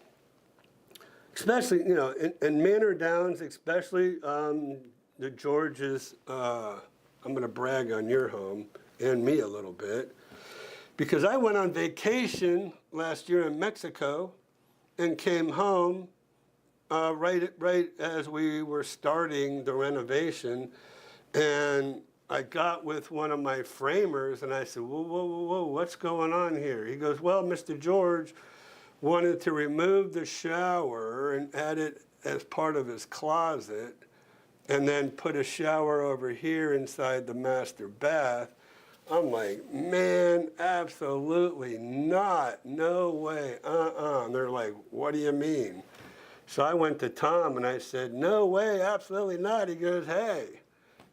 especially in Manor Downs, especially the Georges. I'm going to brag on your home and me a little bit, because I went on vacation last year in Mexico and came home right as we were starting the renovation, and I got with one of my framers and I said, whoa, what's going on here? He goes, well, Mr. George wanted to remove the shower and add it as part of his closet, and then put a shower over here inside the master bath. I'm like, man, absolutely not. No way. And they're like, what do you mean? So I went to Tom and I said, no way, absolutely not. He goes, hey,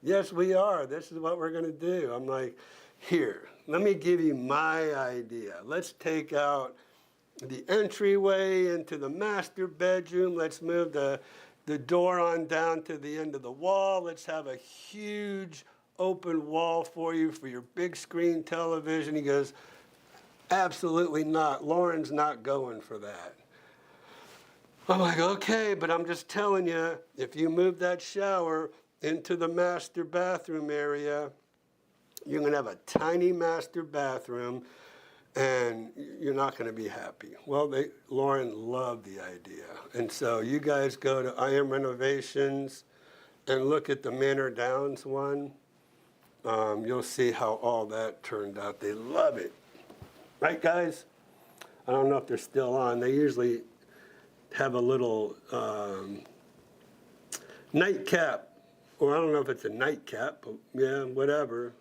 yes, we are. This is what we're going to do. I'm like, here, let me give you my idea. Let's take out the entryway into the master bedroom. Let's move the door on down to the end of the wall. Let's have a huge open wall for you for your big screen television. He goes, absolutely not. Lauren's not going for that. I'm like, okay, but I'm just telling you, if you move that shower into the master bathroom area, you're going to have a tiny master bathroom, and you're not going to be happy. Well, Lauren loved the idea. And so you guys go to IM Renovations and look at the Manor Downs one. You'll see how all that turned out. They love it. Right, guys? I don't know if they're still on. They usually have a little nightcap, or I don't know if it's a nightcap, but yeah, whatever.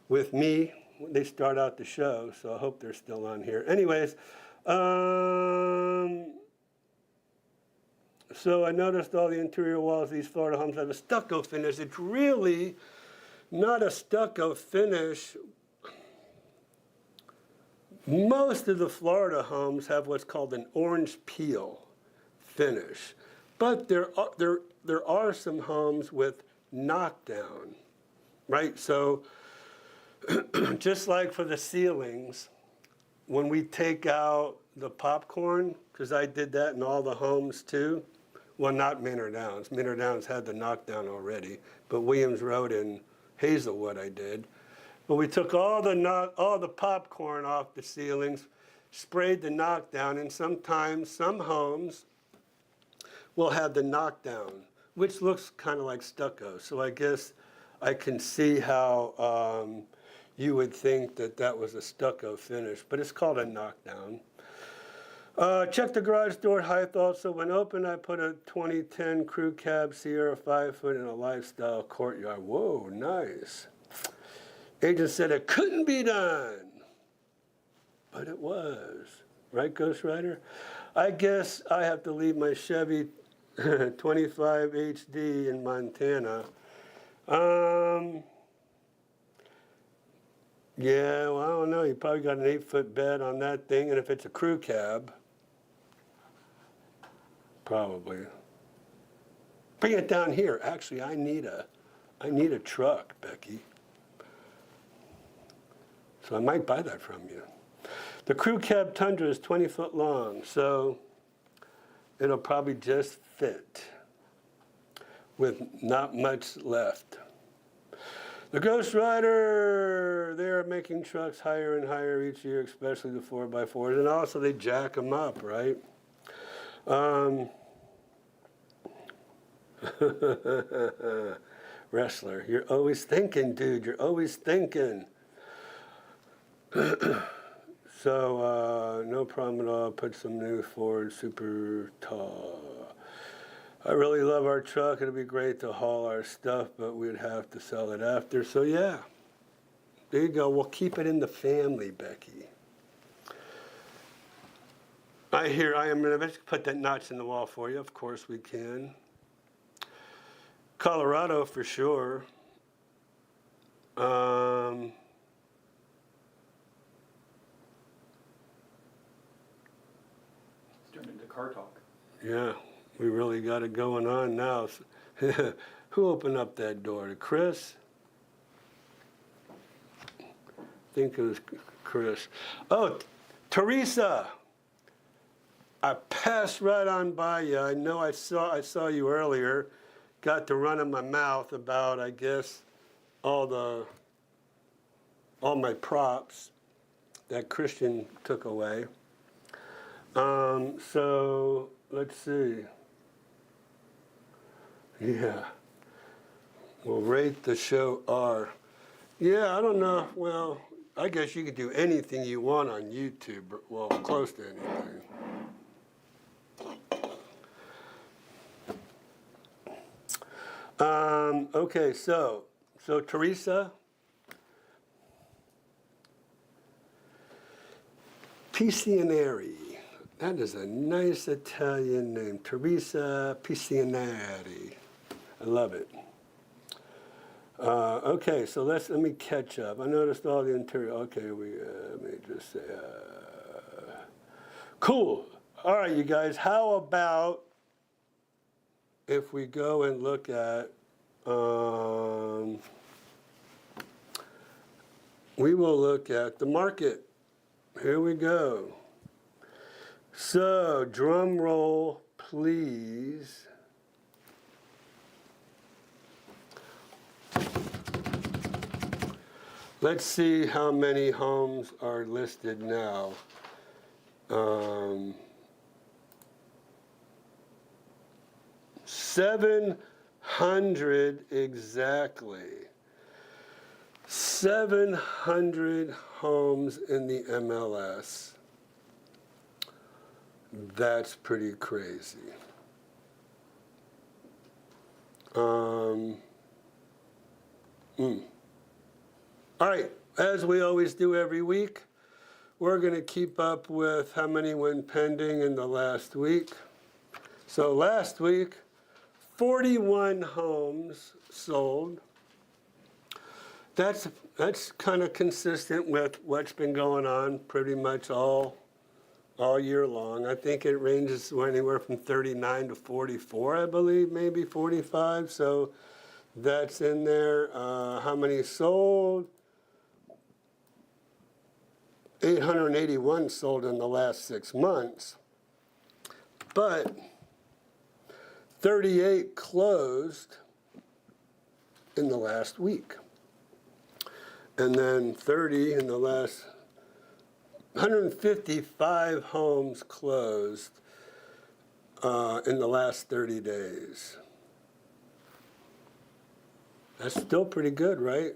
With me, they start out the show, so I hope they're still on here. Anyways, so I noticed all the interior walls of these Florida homes have a stucco finish. It's really not a stucco finish. Most of the Florida homes have what's called an orange peel finish, but there are some homes with knockdown, right? So just like for the ceilings, when we take out the popcorn, because I did that in all the homes too. Well, not Manor Downs. Manor Downs had the knockdown already, but Williams Road and Hazelwood I did. But we took all the popcorn off the ceilings, sprayed the knockdown, and sometimes some homes will have the knockdown, which looks kind of like stucco. So I guess I can see how you would think that was a stucco finish, but it's called a knockdown. Check the garage door height also. When open, I put a 2010 Crew Cab Sierra 5-foot in a lifestyle courtyard. Whoa, nice. Agent said it couldn't be done, but it was. right, Ghost Rider? I guess I have to leave my Chevy 25 HD in Montana. Yeah, well, I don't know. You probably got an 8-foot bed on that thing, and if it's a crew cab, probably. Bring it down here. Actually, I need a truck, Becky. So I might buy that from you. The crew cab Tundra is 20 foot long, so it'll probably just fit with not much left. The Ghost Rider, they're making trucks higher and higher each year, especially the 4x4s, and also they jack them up, right? Wrestler, you're always thinking, dude, you're always thinking. So, no problem at all. Put some new Ford Super tall. I really love our truck. It'd be great to haul our stuff, but we'd have to sell it after. So, yeah, there you go. We'll keep it in the family, Becky. I am going to put that notch in the wall for you. Of course we can. Colorado for sure. It's turned into car talk. Yeah, we really got it going on now. Who opened up that door? Chris? I think it was Chris. Oh, Teresa! I passed right on by you. I know I saw you earlier. Got to run in my mouth about, I guess, all my props that Christian took away. So let's see. Yeah. We'll rate the show R. Yeah, I don't know. Well, I guess you could do anything you want on YouTube. Well, close to anything. Okay, so Teresa, Piscianeri. That is a nice Italian name, Teresa Piscianeri. I love it. Okay, so let me catch up. I noticed all the interior. Okay, let me just say, cool. All right, you guys, how about if we go and look at, we will look at the market. Here we go. So, drum roll, please. Let's see how many homes are listed now. 700 exactly. 700 homes in the MLS. That's pretty crazy. All right, as we always do every week, we're going to keep up with how many went pending in the last week. So last week, 41 homes sold. That's kind of consistent with what's been going on pretty much all year long. I think it ranges anywhere from 39 to 44, I believe, maybe 45. So that's in there. How many sold? 881 sold in the last 6 months. But 38 closed in the last week. And then 30 in the last 155 homes closed in the last 30 days. That's still pretty good, right?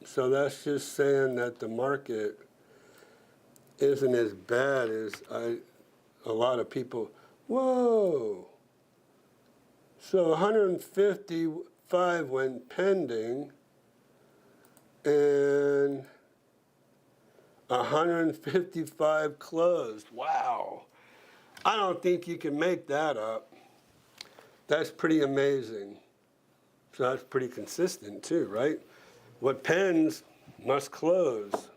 So that's just saying that the market isn't as bad as a lot of people. Whoa! So 155 went pending, and 155 closed. Wow. I don't think you can make that up. That's pretty amazing. So that's pretty consistent too, right? What pens must close.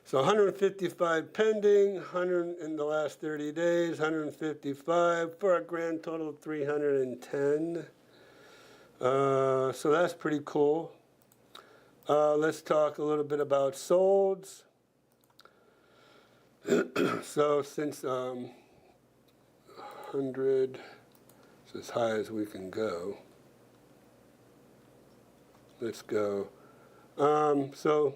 So 155 pending, 100 in the last 30 days, 155 for a grand total of 310. So that's pretty cool. Let's talk a little bit about solds. So since 100 is as high as we can go. Let's go. So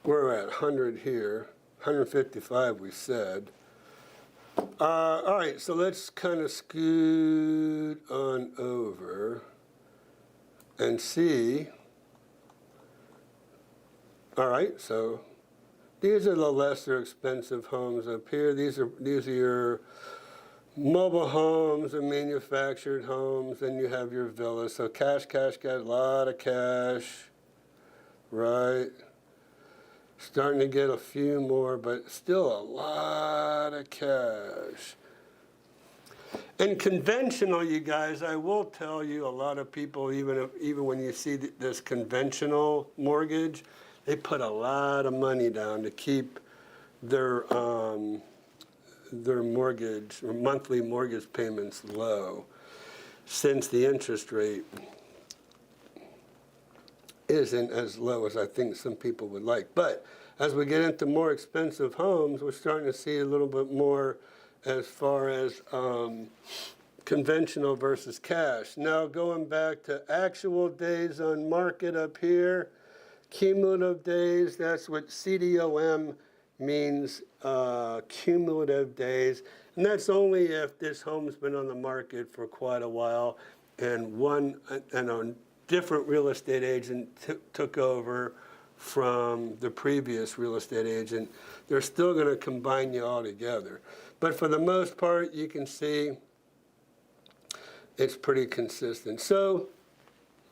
we're at 100 here, 155 we said. All right, so let's kind of scoot on over and see. All right, so these are the lesser expensive homes up here. These are your mobile homes and manufactured homes, and you have your villas. So cash, got a lot of cash, right? Starting to get a few more, but still a lot of cash. And conventional, you guys, I will tell you, a lot of people, even when you see this conventional mortgage, they put a lot of money down to keep their mortgage or monthly mortgage payments low, since the interest rate isn't as low as I think some people would like. But as we get into more expensive homes, we're starting to see a little bit more as far as conventional versus cash. Now going back to actual days on market up here, cumulative days, that's what CDOM means, cumulative days. And that's only if this home's been on the market for quite a while and a different real estate agent took over from the previous real estate agent. They're still going to combine you all together. But for the most part, you can see it's pretty consistent. So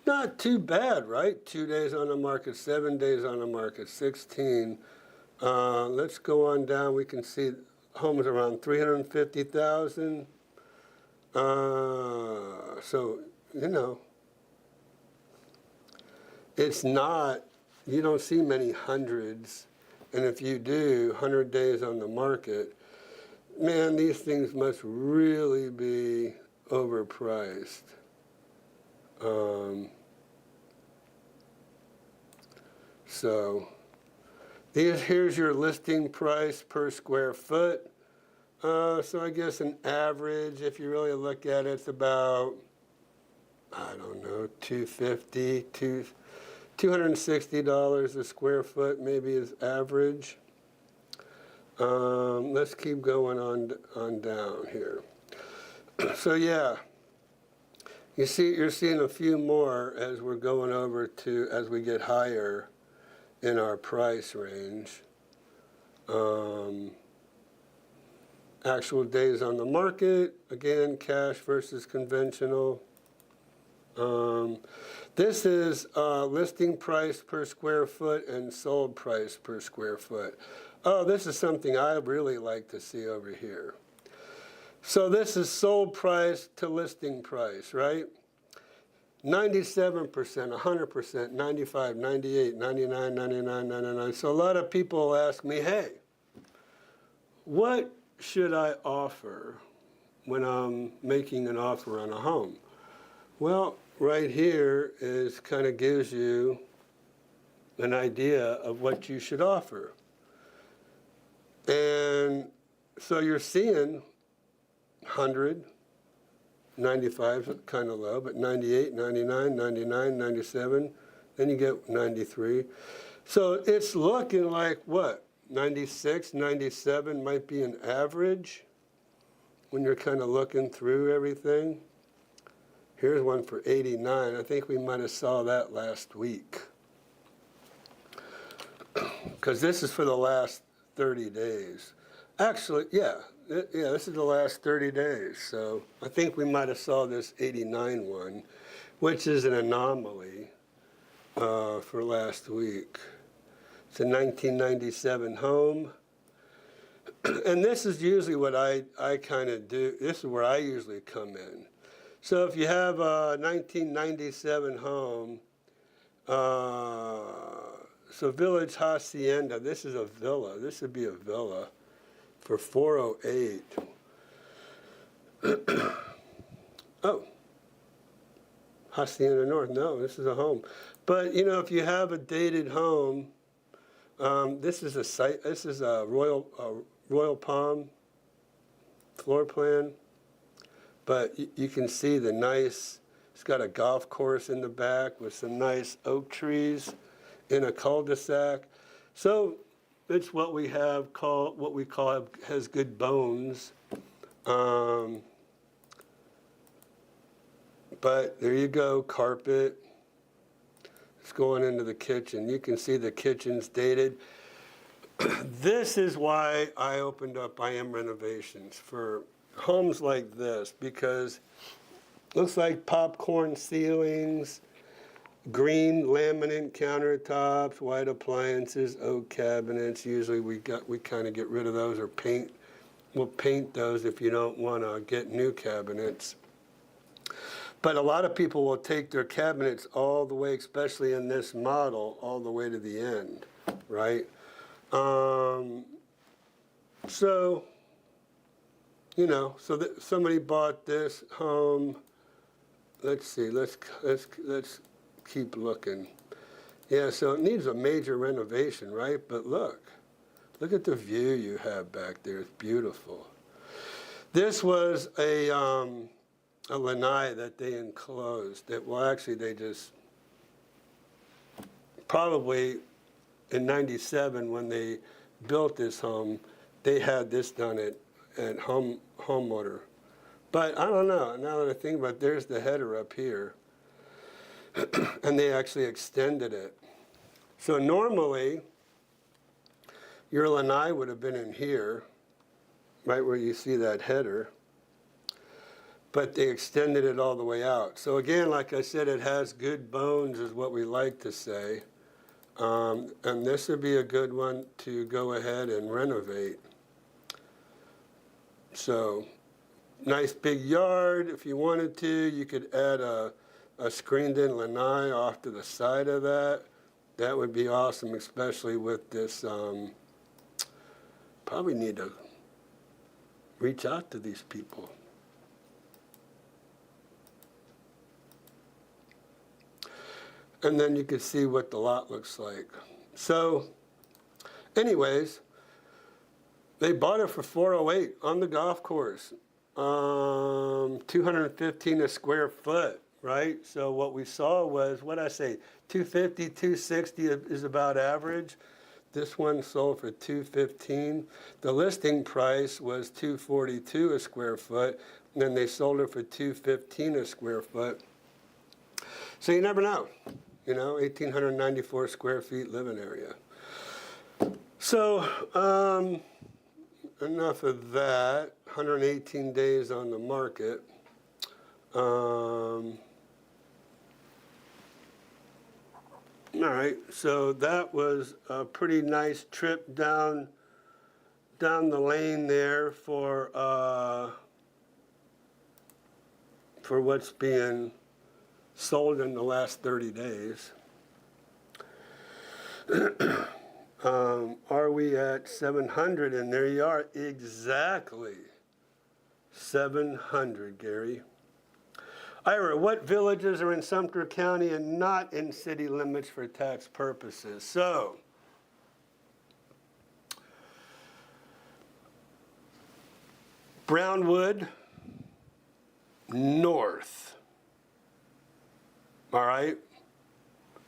not too bad, right? 2 days on the market, 7 days on the market, 16. Let's go on down. We can see homes around 350,000. So, you know, it's not, you don't see many hundreds. And if you do, 100 days on the market, man, these things must really be overpriced. So here's your listing price per square foot. So I guess an average, if you really look at it, it's about, I don't know, $260 a square foot maybe is average. Let's keep going on down here. So yeah, you're seeing a few more as we're going over to, as we get higher in our price range. Actual days on the market, again, cash versus conventional. This is listing price per square foot and sold price per square foot. Oh, this is something I really like to see over here. So this is sold price to listing price, right? 97%, 100%, 95, 98, 99, 99, 99. So a lot of people ask me, hey, what should I offer when I'm making an offer on a home? Well, right here is kind of gives you an idea of what you should offer. And so you're seeing 100, 95 is kind of low, but 98, 99, 99, 97, then you get 93. So it's looking like what? 96, 97 might be an average when you're kind of looking through everything. Here's one for 89. I think we might have saw that last week. Because this is for the last 30 days. Actually, yeah, this is the last 30 days. So I think we might have saw this 89 one, which is an anomaly for last week. It's a 1997 home. And this is usually what I kind of do. This is where I usually come in. So if you have a 1997 home, so Village Hacienda, this is a villa. This would be a villa for 408. Oh, Hacienda North. No, this is a home. But you know, if you have a dated home, this is a site. This is a Royal Palm floor plan. But you can see the nice. It's got a golf course in the back with some nice oak trees in a cul-de-sac. So it's what we call has good bones. But there you go, carpet. It's going into the kitchen. You can see the kitchen's dated. This is why I opened up IM Renovations for homes like this, because it looks like popcorn ceilings, green laminate countertops, white appliances, oak cabinets. Usually we kind of get rid of those or paint. We'll paint those if you don't want to get new cabinets. But a lot of people will take their cabinets all the way, especially in this model, all the way to the end, right? So, you know, so somebody bought this home. Let's see, let's keep looking. Yeah, so it needs a major renovation, right? But look at the view you have back there. It's beautiful. This was a lanai that they enclosed. Actually, they just probably in '97 when they built this home, they had this done at homeowner. But I don't know. Now that I think about it, there's the header up here, and they actually extended it. So normally, your lanai would have been in here, right where you see that header. But they extended it all the way out. So again, like I said, it has good bones is what we like to say. And this would be a good one to go ahead and renovate. So nice big yard. If you wanted to, you could add a screened-in lanai off to the side of that. That would be awesome, especially with this. Probably need to reach out to these people. And then you can see what the lot looks like. So, anyways, they bought it for 408 on the golf course. 215 a square foot, right? So what we saw was, what I say, 250, 260 is about average. This one sold for 215. The listing price was 242 a square foot, and then they sold it for 215 a square foot. So you never know. You know, 1,894 square feet living area. So, enough of that. 118 days on the market. All right, so that was a pretty nice trip down the lane there for what's being sold in the last 30 days. Are we at 700? And there you are, exactly 700, Gary. Ira, what villages are in Sumter County and not in city limits for tax purposes? So, Brownwood, north. All right,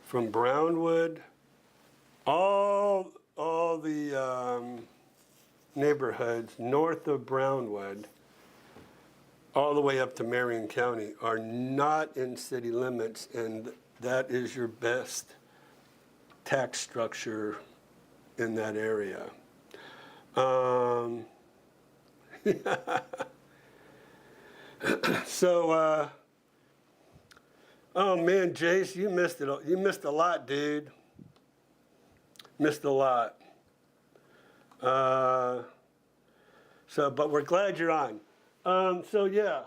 from Brownwood, all the neighborhoods north of Brownwood, all the way up to Marion County, are not in city limits, and that is your best tax structure in that area. So. Oh man, Jace, you missed it. You missed a lot, dude. Missed a lot. But we're glad you're on. So yeah,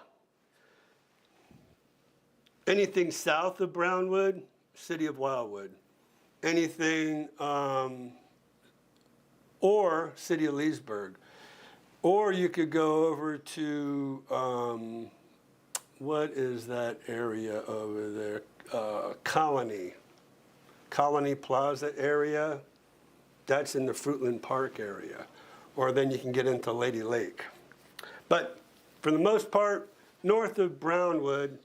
anything south of Brownwood, City of Wildwood. Anything, or City of Leesburg. Or you could go over to, what is that area over there? Colony Plaza area. That's in the Fruitland Park area. Or then you can get into Lady Lake. But for the most part, north of Brownwood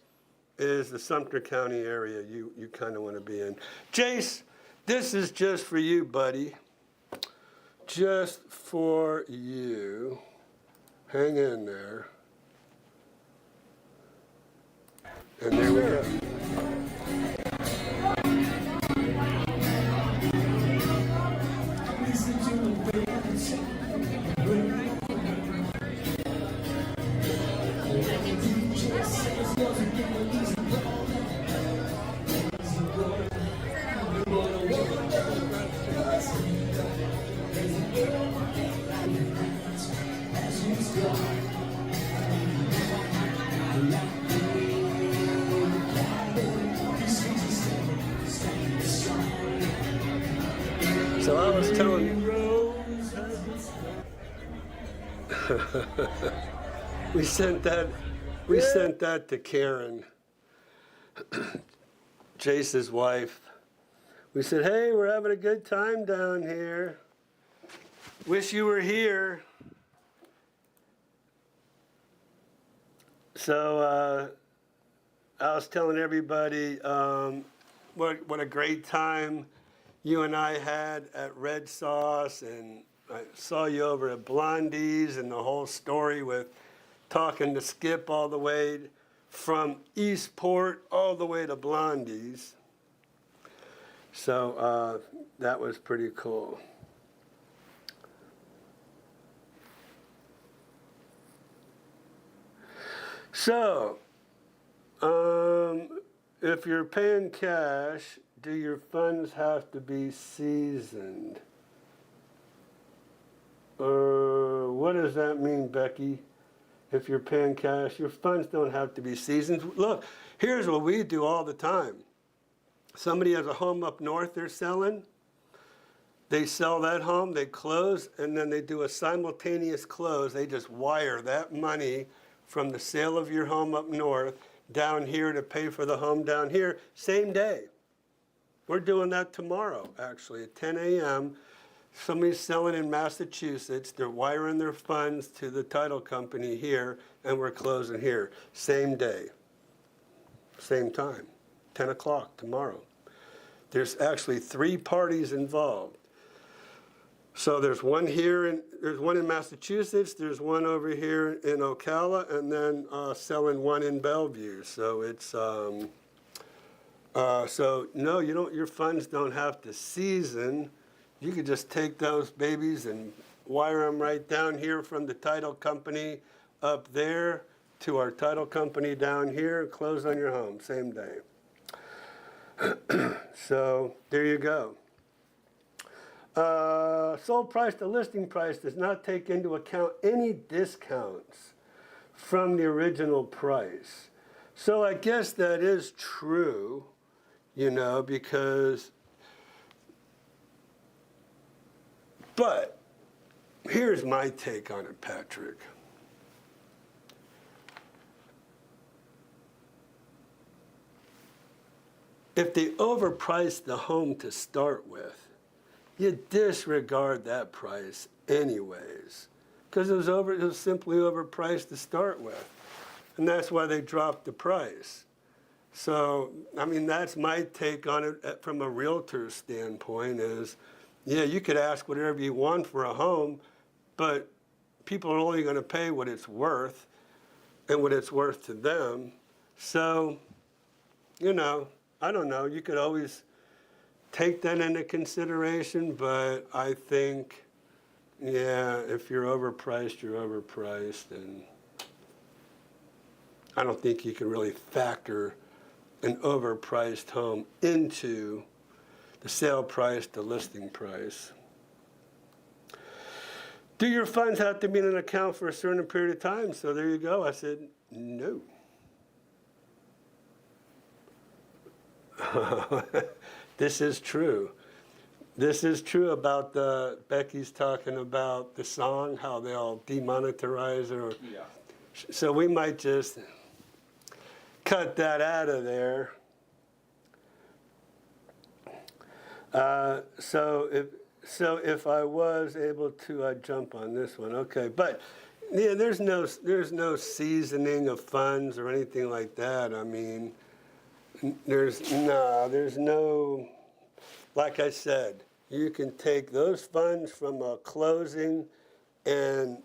is the Sumter County area you kind of want to be in. Jace, this is just for you, buddy. Just for you. Hang in there. And there we go. So I was telling you, we sent that to Karen, Jace's wife. We said, hey, we're having a good time down here. Wish you were here. So I was telling everybody what a great time you and I had at Red Sauce, and I saw you over at Blondie's, and the whole story with talking to Skip all the way from Eastport all the way to Blondie's. So that was pretty cool. So, if you're paying cash, do your funds have to be seasoned? What does that mean, Becky? If you're paying cash, your funds don't have to be seasoned. Look, here's what we do all the time. Somebody has a home up north they're selling. They sell that home, they close, and then they do a simultaneous close. They just wire that money from the sale of your home up north down here to pay for the home down here, same day. We're doing that tomorrow, actually, at 10 a.m. Somebody's selling in Massachusetts. They're wiring their funds to the title company here, and we're closing here. Same day, same time, 10 o'clock tomorrow. There's actually 3 parties involved. So there's one here, there's one in Massachusetts, there's one over here in Ocala, and then selling one in Bellevue. So it's, so no, you don't, your funds don't have to season. You could just take those babies and wire them right down here from the title company up there to our title company down here, close on your home, same day. So there you go. Sold price to listing price does not take into account any discounts from the original price. So I guess that is true, you know, because, but here's my take on it, Patrick. If they overpriced the home to start with, you disregard that price anyways, because it was simply overpriced to start with. And that's why they dropped the price. So, I mean, that's my take on it from a realtor's standpoint is, yeah, you could ask whatever you want for a home, but people are only going to pay what it's worth and what it's worth to them. So, you know, I don't know. You could always take that into consideration, but I think, yeah, if you're overpriced, you're overpriced. And I don't think you can really factor an overpriced home into the sale price, the listing price. Do your funds have to be in an account for a certain period of time? So there you go. I said, no. This is true. This is true about Becky's talking about the song, how they'll demonetize her. Yeah. So we might just cut that out of there. So if I was able to, jump on this one, okay. But yeah, there's no seasoning of funds or anything like that. I mean, there's no. Like I said, you can take those funds from a closing and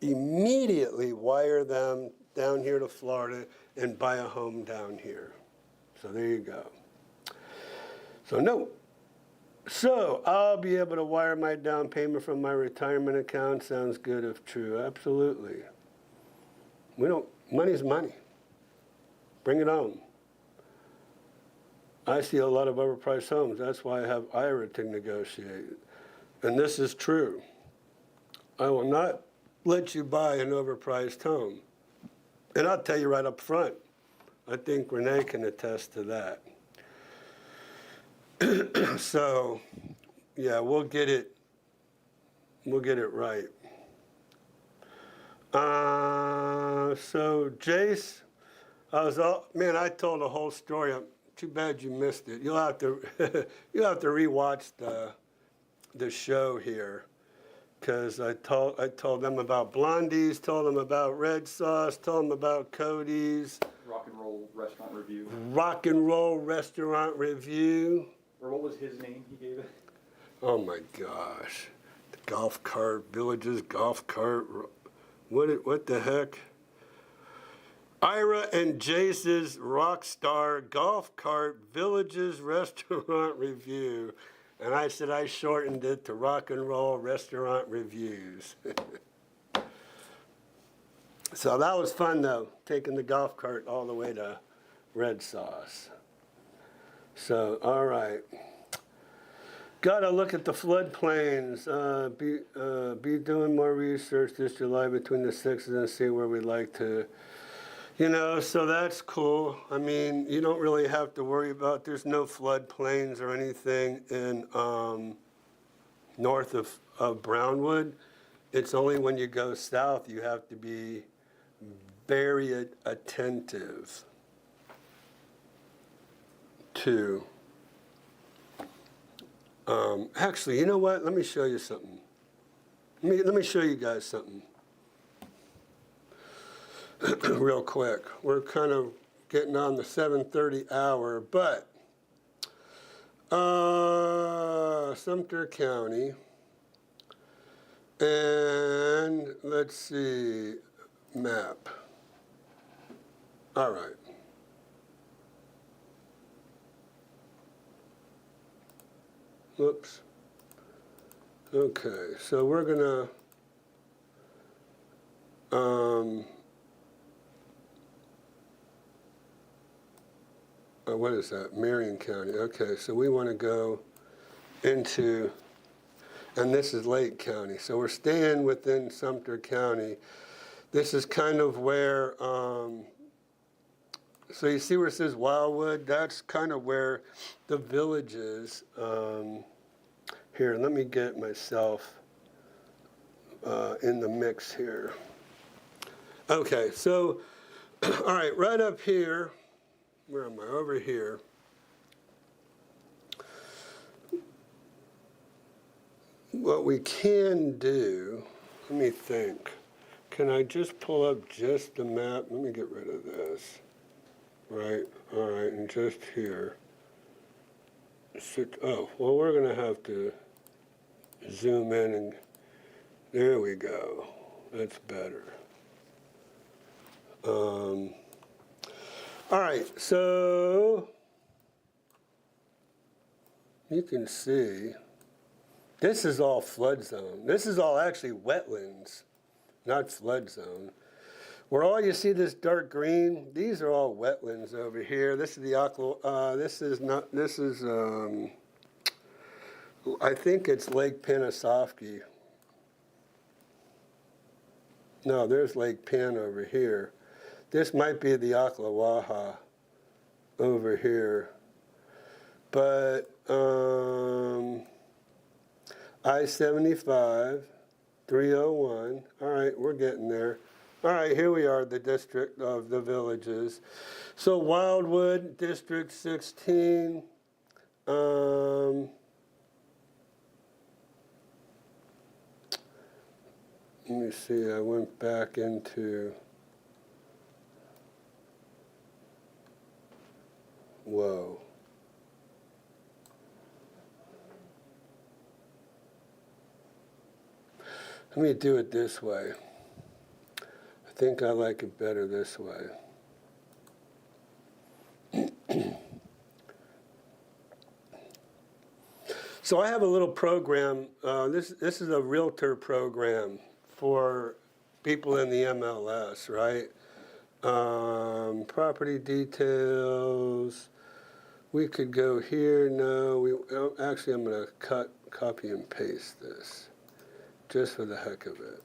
immediately wire them down here to Florida and buy a home down here. So there you go. So no. So I'll be able to wire my down payment from my retirement account. Sounds good if true. Absolutely. Money's money. Bring it on. I see a lot of overpriced homes. That's why I have Ira to negotiate. And this is true. I will not let you buy an overpriced home. And I'll tell you right up front, I think Renee can attest to that. So, yeah, we'll get it right. So Jace, I told a whole story. Too bad you missed it. You'll have to rewatch the show here, because I told them about Blondie's, told them about Red Sauce, told them about Cody's. Rock and Roll Restaurant Review. Rock and Roll Restaurant Review. Or what was his name he gave it? Oh my gosh, the golf cart villages, golf cart. What the heck? Ira and Jace's Rockstar Golf Cart Villages Restaurant Review. And I said I shortened it to Rock and Roll Restaurant Reviews. So that was fun though, taking the golf cart all the way to Red Sauce. So, all right. Got to look at the floodplains. Be doing more research this July between the 6th and see where we'd like to. So that's cool. I mean, you don't really have to worry about, there's no floodplains or anything in north of Brownwood. It's only when you go south you have to be very attentive to. Actually, you know what? Let me show you something. Let me show you guys something. Real quick. We're kind of getting on the 7:30 hour, but Sumter County, and let's see, map. All right. Whoops. Okay, so we're gonna what is that? Marion County. Okay, so we want to go into, and this is Lake County. So we're staying within Sumter County. This is kind of where, so you see where it says Wildwood? That's kind of where the village is. Here, let me get myself in the mix here. Okay, so, all right, right up here, where am I? Over here. What we can do, let me think. Can I just pull up just the map? Let me get rid of this. Right, all right, and just here. Oh, well, we're going to have to zoom in, and there we go. That's better. All right, so you can see this is all flood zone. This is all actually wetlands, not flood zone. Where all you see this dark green, these are all wetlands over here. This is the I think it's Lake Panasoffkee. No, there's Lake Pan over here. This might be the Ocklawaha over here. But I-75, 301. All right, we're getting there. All right, here we are, the district of the villages. So Wildwood, District 16. Let me see, I went back into, whoa. Let me do it this way. I think I like it better this way. So I have a little program. This is a realtor program for people in the MLS, right? Property details. We could go here. No, actually, I'm going to copy and paste this just for the heck of it.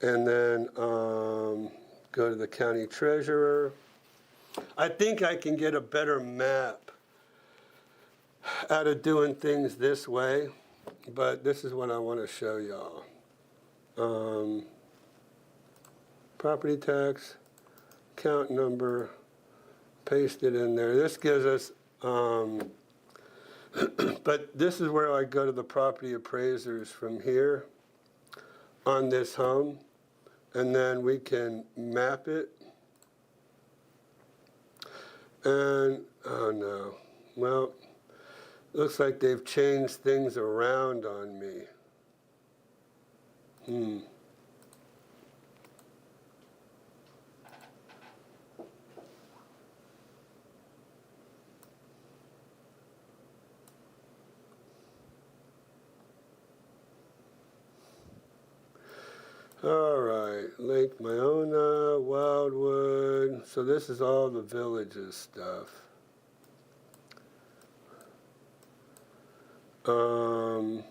And then go to the county treasurer. I think I can get a better map out of doing things this way, but this is what I want to show y'all. Property tax, account number, paste it in there. This gives us, but this is where I go to the property appraisers from here on this home, and then we can map it. And, oh no, well, looks like they've changed things around on me. All right, Lake Myona, Wildwood. So this is all the villages stuff. All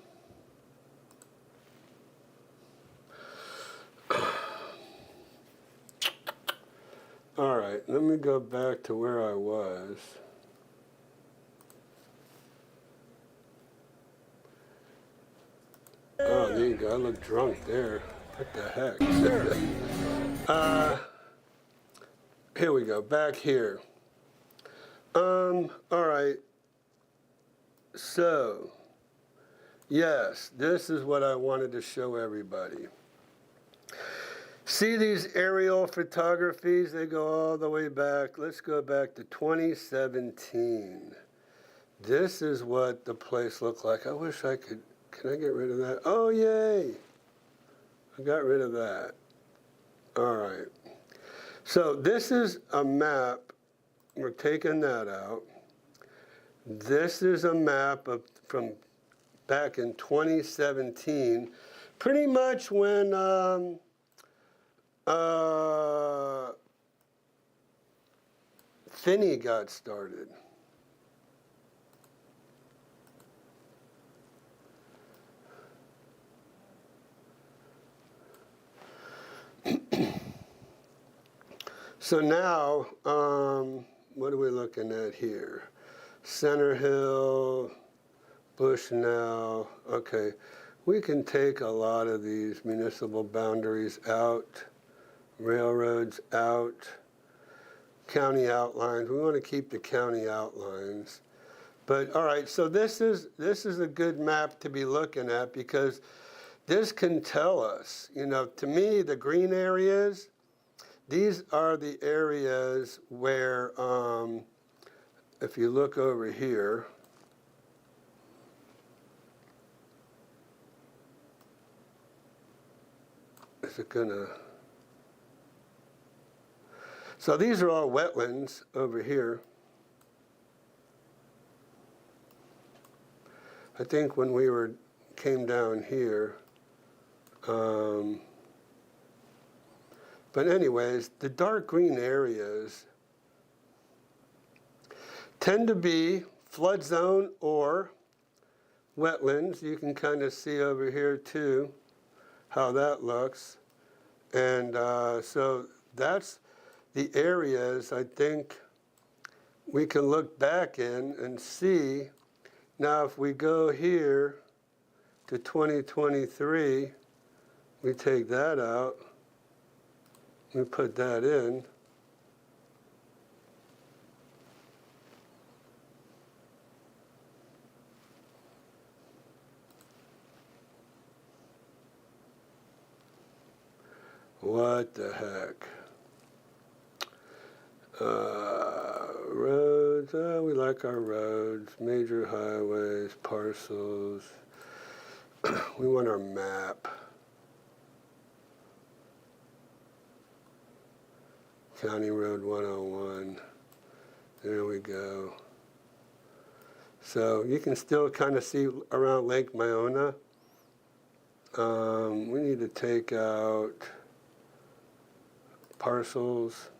right, let me go back to where I was. Oh, there you go. I look drunk there. What the heck? Here we go. Back here. All right. So, yes, this is what I wanted to show everybody. See these aerial photographies? They go all the way back. Let's go back to 2017. This is what the place looked like. I wish I could. Can I get rid of that? Oh, yay. I got rid of that. All right. So this is a map. We're taking that out. This is a map from back in 2017, pretty much when Finney got started. So now, what are we looking at here? Center Hill, Bushnell. Okay, we can take a lot of these municipal boundaries out, railroads out, county outlines. We want to keep the county outlines. But all right, so this is a good map to be looking at because this can tell us, you know, to me, the green areas, these are the areas where, if you look over here, is it gonna? So these are all wetlands over here. I think when we came down here, but anyways, the dark green areas tend to be flood zone or wetlands. You can kind of see over here too how that looks. And so that's the areas I think we can look back in and see. Now if we go here to 2023, we take that out, we put that in. What the heck? Roads, we like our roads, major highways, parcels. We want our map. County Road 101. There we go. So you can still kind of see around Lake Myona. We need to take out parcels.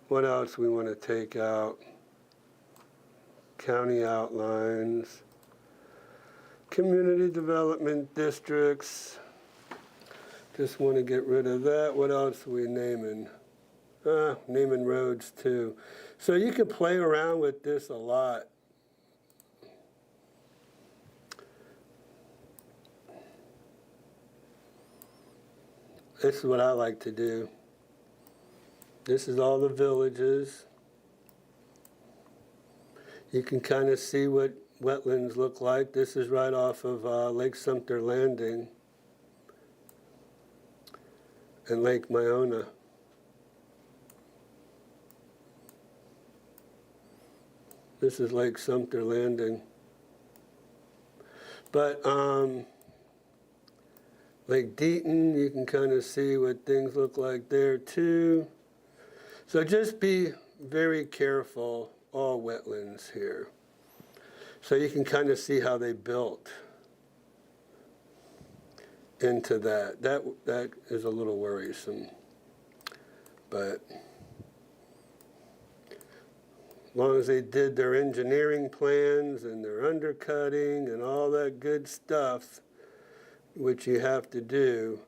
What else we want to take out? County outlines, community development districts. Just want to get rid of that. What else are we naming? Naming roads too. So you can play around with this a lot. This is what I like to do. This is all the villages. You can kind of see what wetlands look like. This is right off of Lake Sumter Landing and Lake Myona. This is Lake Sumter Landing. But Lake Deaton, you can kind of see what things look like there too. So just be very careful, all wetlands here. So you can kind of see how they built into that. That is a little worrisome. But as long as they did their engineering plans and their undercutting and all that good stuff, which you have to do.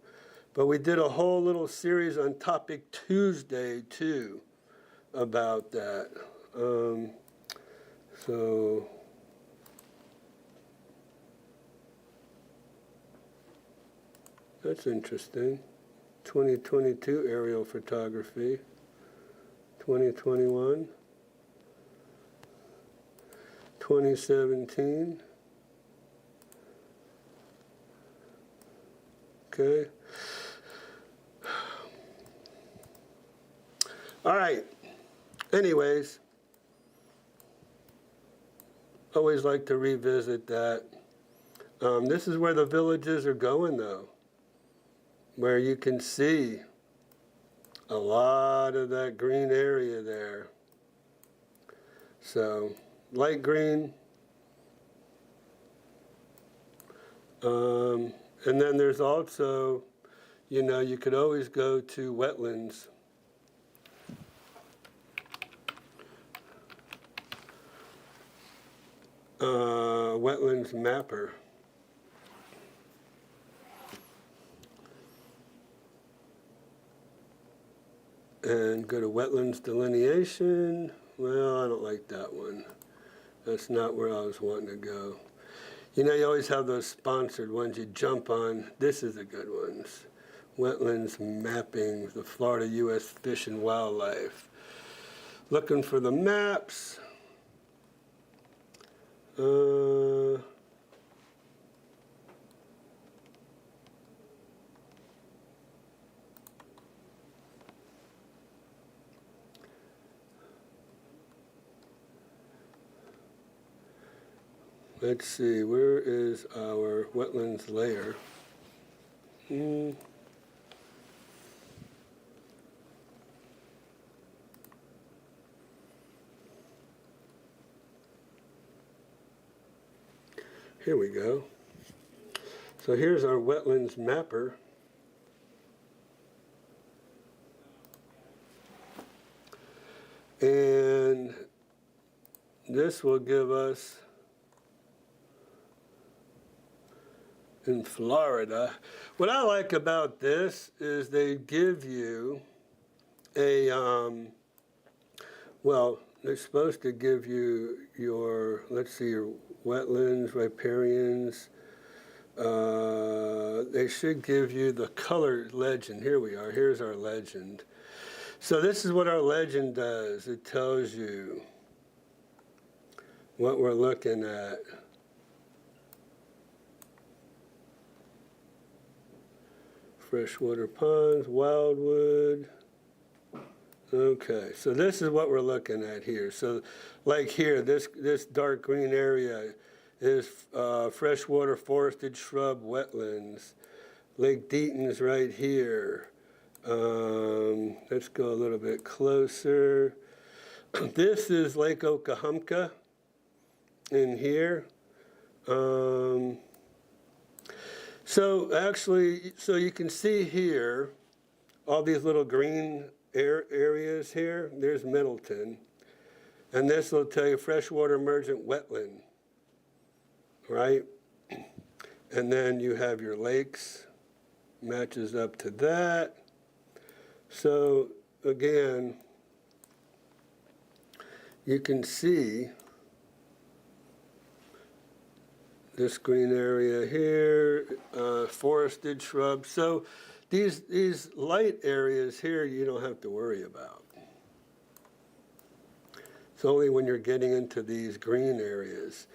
But we did a whole little series on Topic Tuesday, too, about that. So that's interesting. 2022 aerial photography, 2021, 2017. Okay. All right. Anyways, always like to revisit that. This is where the villages are going, though, where you can see a lot of that green area there. So, light green. And then there's also, you know, you could always go to wetlands. Wetlands mapper. And go to wetlands delineation. Well, I don't like that one. That's not where I was wanting to go. You know, you always have those sponsored ones you jump on. This is a good one. Wetlands mapping, the Florida U.S. Fish and Wildlife. Looking for the maps. Let's see, where is our wetlands layer? Here we go. So here's our wetlands mapper. And this will give us in Florida. What I like about this is they give you a, well, they're supposed to give you your, let's see, your wetlands, riparians. They should give you the color legend. Here we are. Here's our legend. So this is what our legend does. It tells you what we're looking at. Freshwater ponds, wildwood. Okay, so this is what we're looking at here. So like here, this dark green area is freshwater forested shrub wetlands. Lake Deaton's right here. Let's go a little bit closer. This is Lake Okahumpka in here. So actually, so you can see here, all these little green areas here, there's Middleton. And this will tell you freshwater emergent wetland, right? And then you have your lakes, matches up to that. So again, you can see this green area here, forested shrubs. So these light areas here you don't have to worry about. It's only when you're getting into these green areas.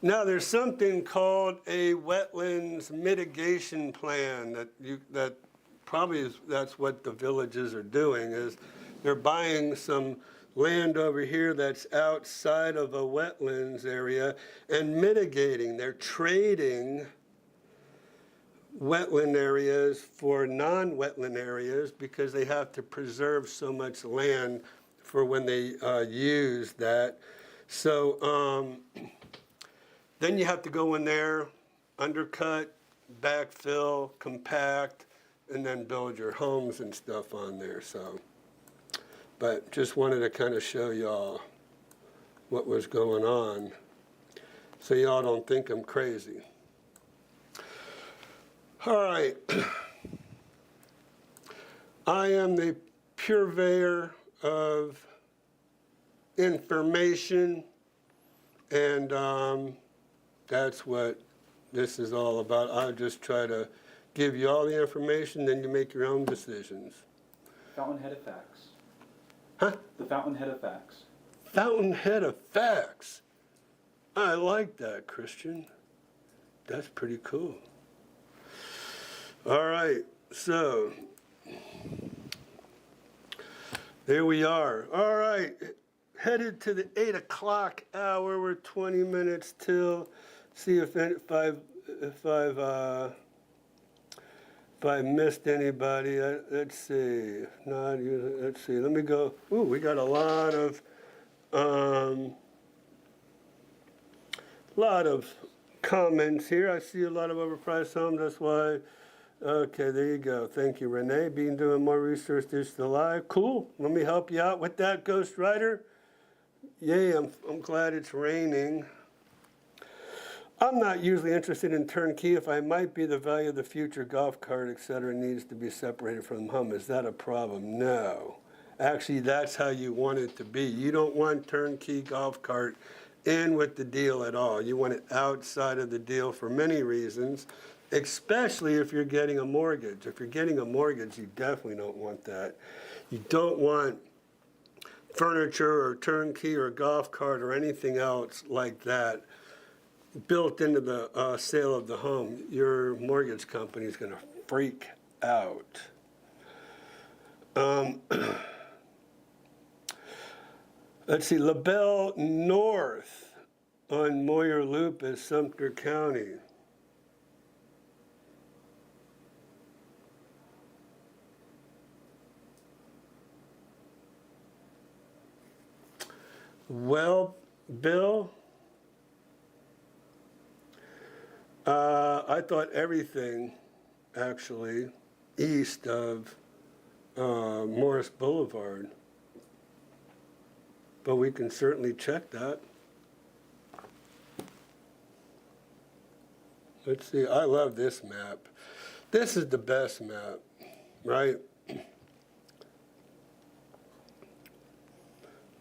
Now there's something called a wetlands mitigation plan that probably that's what the villages are doing, is they're buying some land over here that's outside of a wetlands area and mitigating. They're trading wetland areas for non-wetland areas because they have to preserve so much land for when they use that. So then you have to go in there, undercut, backfill, compact, and then build your homes and stuff on there. So, but just wanted to kind of show y'all what was going on so y'all don't think I'm crazy. All right. I am the purveyor of information, and that's what this is all about. I just try to give you all the information, then you make your own decisions. Fountainhead of facts. Huh? The fountainhead of facts. Fountainhead of facts. I like that, Christian. That's pretty cool. All right, so there we are. All right, headed to the 8 o'clock hour. We're 20 minutes till. See if I missed anybody. Let's see. If not, let's see. Let me go. Ooh, we got a lot of comments here. I see a lot of overpriced homes. That's why. Okay, there you go. Thank you, Renee. Been doing more research digital live. Cool. Let me help you out with that, Ghost Rider. Yay, I'm glad it's raining. I'm not usually interested in turnkey. If I might be, the value of the future golf cart, et cetera, needs to be separated from the home. Is that a problem? No. Actually, that's how you want it to be. You don't want turnkey golf cart in with the deal at all. You want it outside of the deal for many reasons, especially if you're getting a mortgage. If you're getting a mortgage, you definitely don't want that. You don't want furniture or turnkey or golf cart or anything else like that built into the sale of the home. Your mortgage company is going to freak out. Let's see, LaBelle North on Moyer Loop is Sumter County. Well, Bill, I thought everything, actually, east of Morris Boulevard. But we can certainly check that. Let's see, I love this map. This is the best map, right?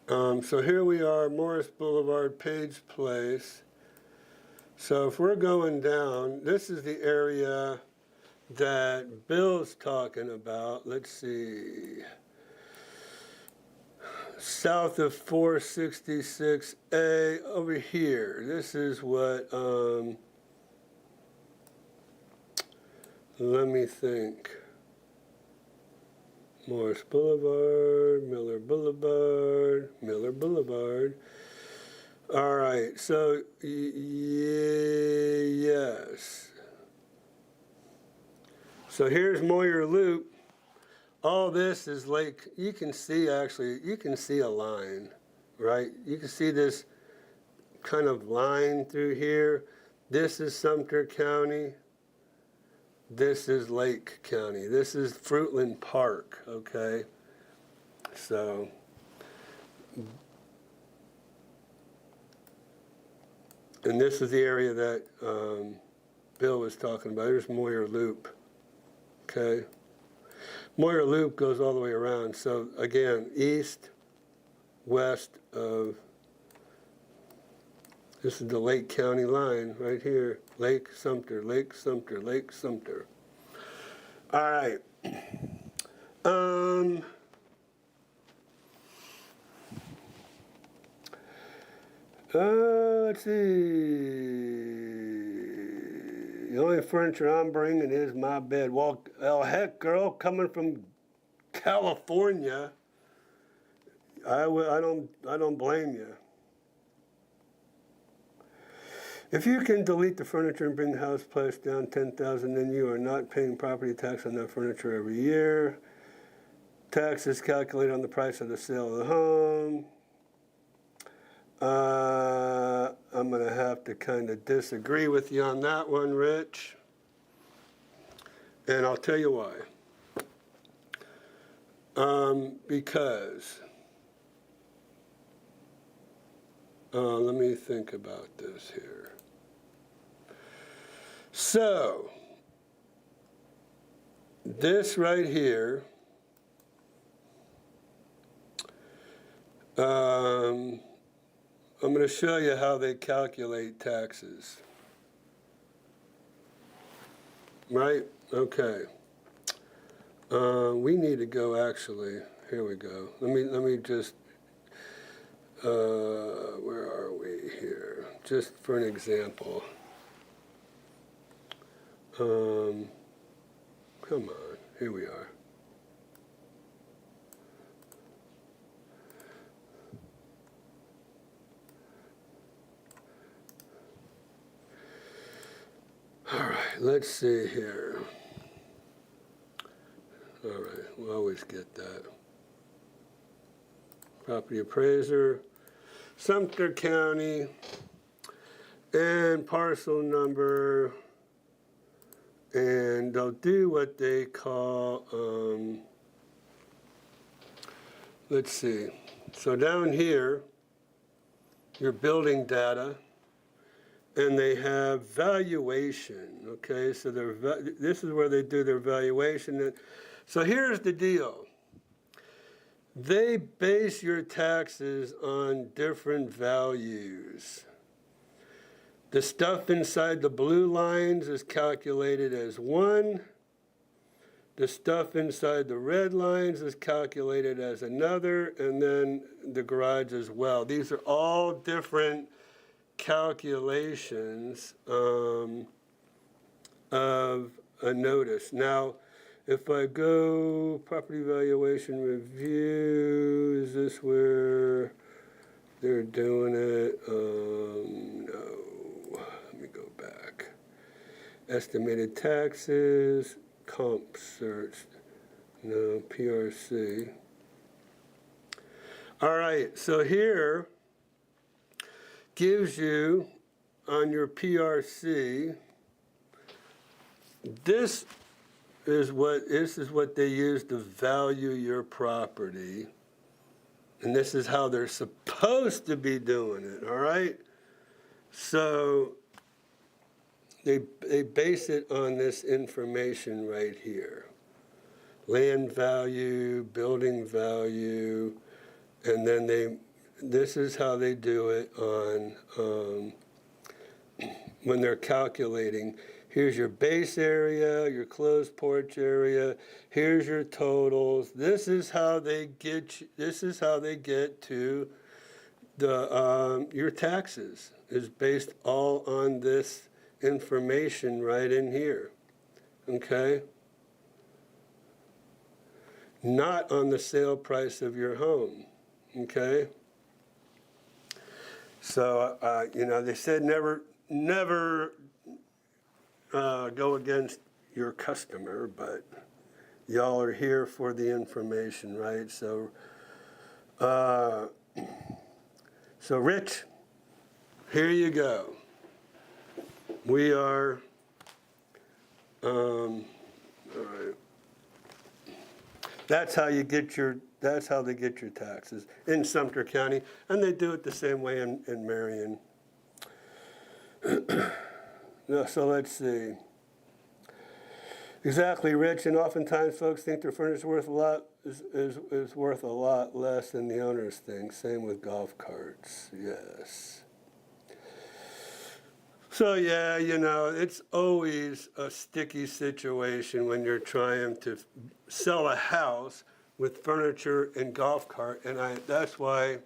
So here we are, Morris Boulevard, Page Place. So if we're going down, this is the area that Bill's talking about. Let's see. South of 466A, over here. This is what, let me think. Morris Boulevard, Miller Boulevard, Miller Boulevard. All right, so yes. So here's Moyer Loop. All this is like, you can see actually, you can see a line, right? You can see this kind of line through here. This is Sumter County. This is Lake County. This is Fruitland Park, okay? So, and this is the area that Bill was talking about. Here's Moyer Loop, okay? Moyer Loop goes all the way around. So again, east, west of, this is the Lake County line right here. Lake Sumter, Lake Sumter, Lake Sumter. All right. Let's see. The only furniture I'm bringing is my bed. Well, heck, girl, coming from California, I don't blame you. If you can delete the furniture and bring the house price down $10,000, then you are not paying property tax on that furniture every year. Tax is calculated on the price of the sale of the home. I'm going to have to kind of disagree with you on that one, Rich. And I'll tell you why. Because, let me think about this here. So, this right here, I'm going to show you how they calculate taxes. Right? Okay. We need to go actually. Here we go. Let me just. Where are we here? Just for an example. Come on. Here we are. All right, let's see here. All right, we'll always get that. Property appraiser, Sumter County, and parcel number, and they'll do what they call, let's see. So down here, your building data, and they have valuation, okay? So this is where they do their valuation. So here's the deal. They base your taxes on different values. The stuff inside the blue lines is calculated as 1. The stuff inside the red lines is calculated as another, and then the garage as well. These are all different calculations of a notice. Now, if I go property valuation review, is this where they're doing it? No. Let me go back. Estimated taxes, comp search. No, PRC. All right, so here gives you on your PRC, this is what they use to value your property, and this is how they're supposed to be doing it. All right, so they base it on this information right here. Land value, building value, and then this is how they do it on, when they're calculating. Here's your base area, your closed porch area, here's your totals. This is how they get to the, your taxes, is based all on this information right in here, okay? Not on the sale price of your home, okay? So, they said never go against your customer, but y'all are here for the information, right? So, so Rich, here you go. We are, all right. That's how they get your taxes in Sumter County, and they do it the same way in Marion. So let's see. Exactly, Rich, and oftentimes folks think their furniture is worth a lot less than the owners think. Same with golf carts, yes. So yeah, it's always a sticky situation when you're trying to sell a house with furniture and golf cart, and that's why,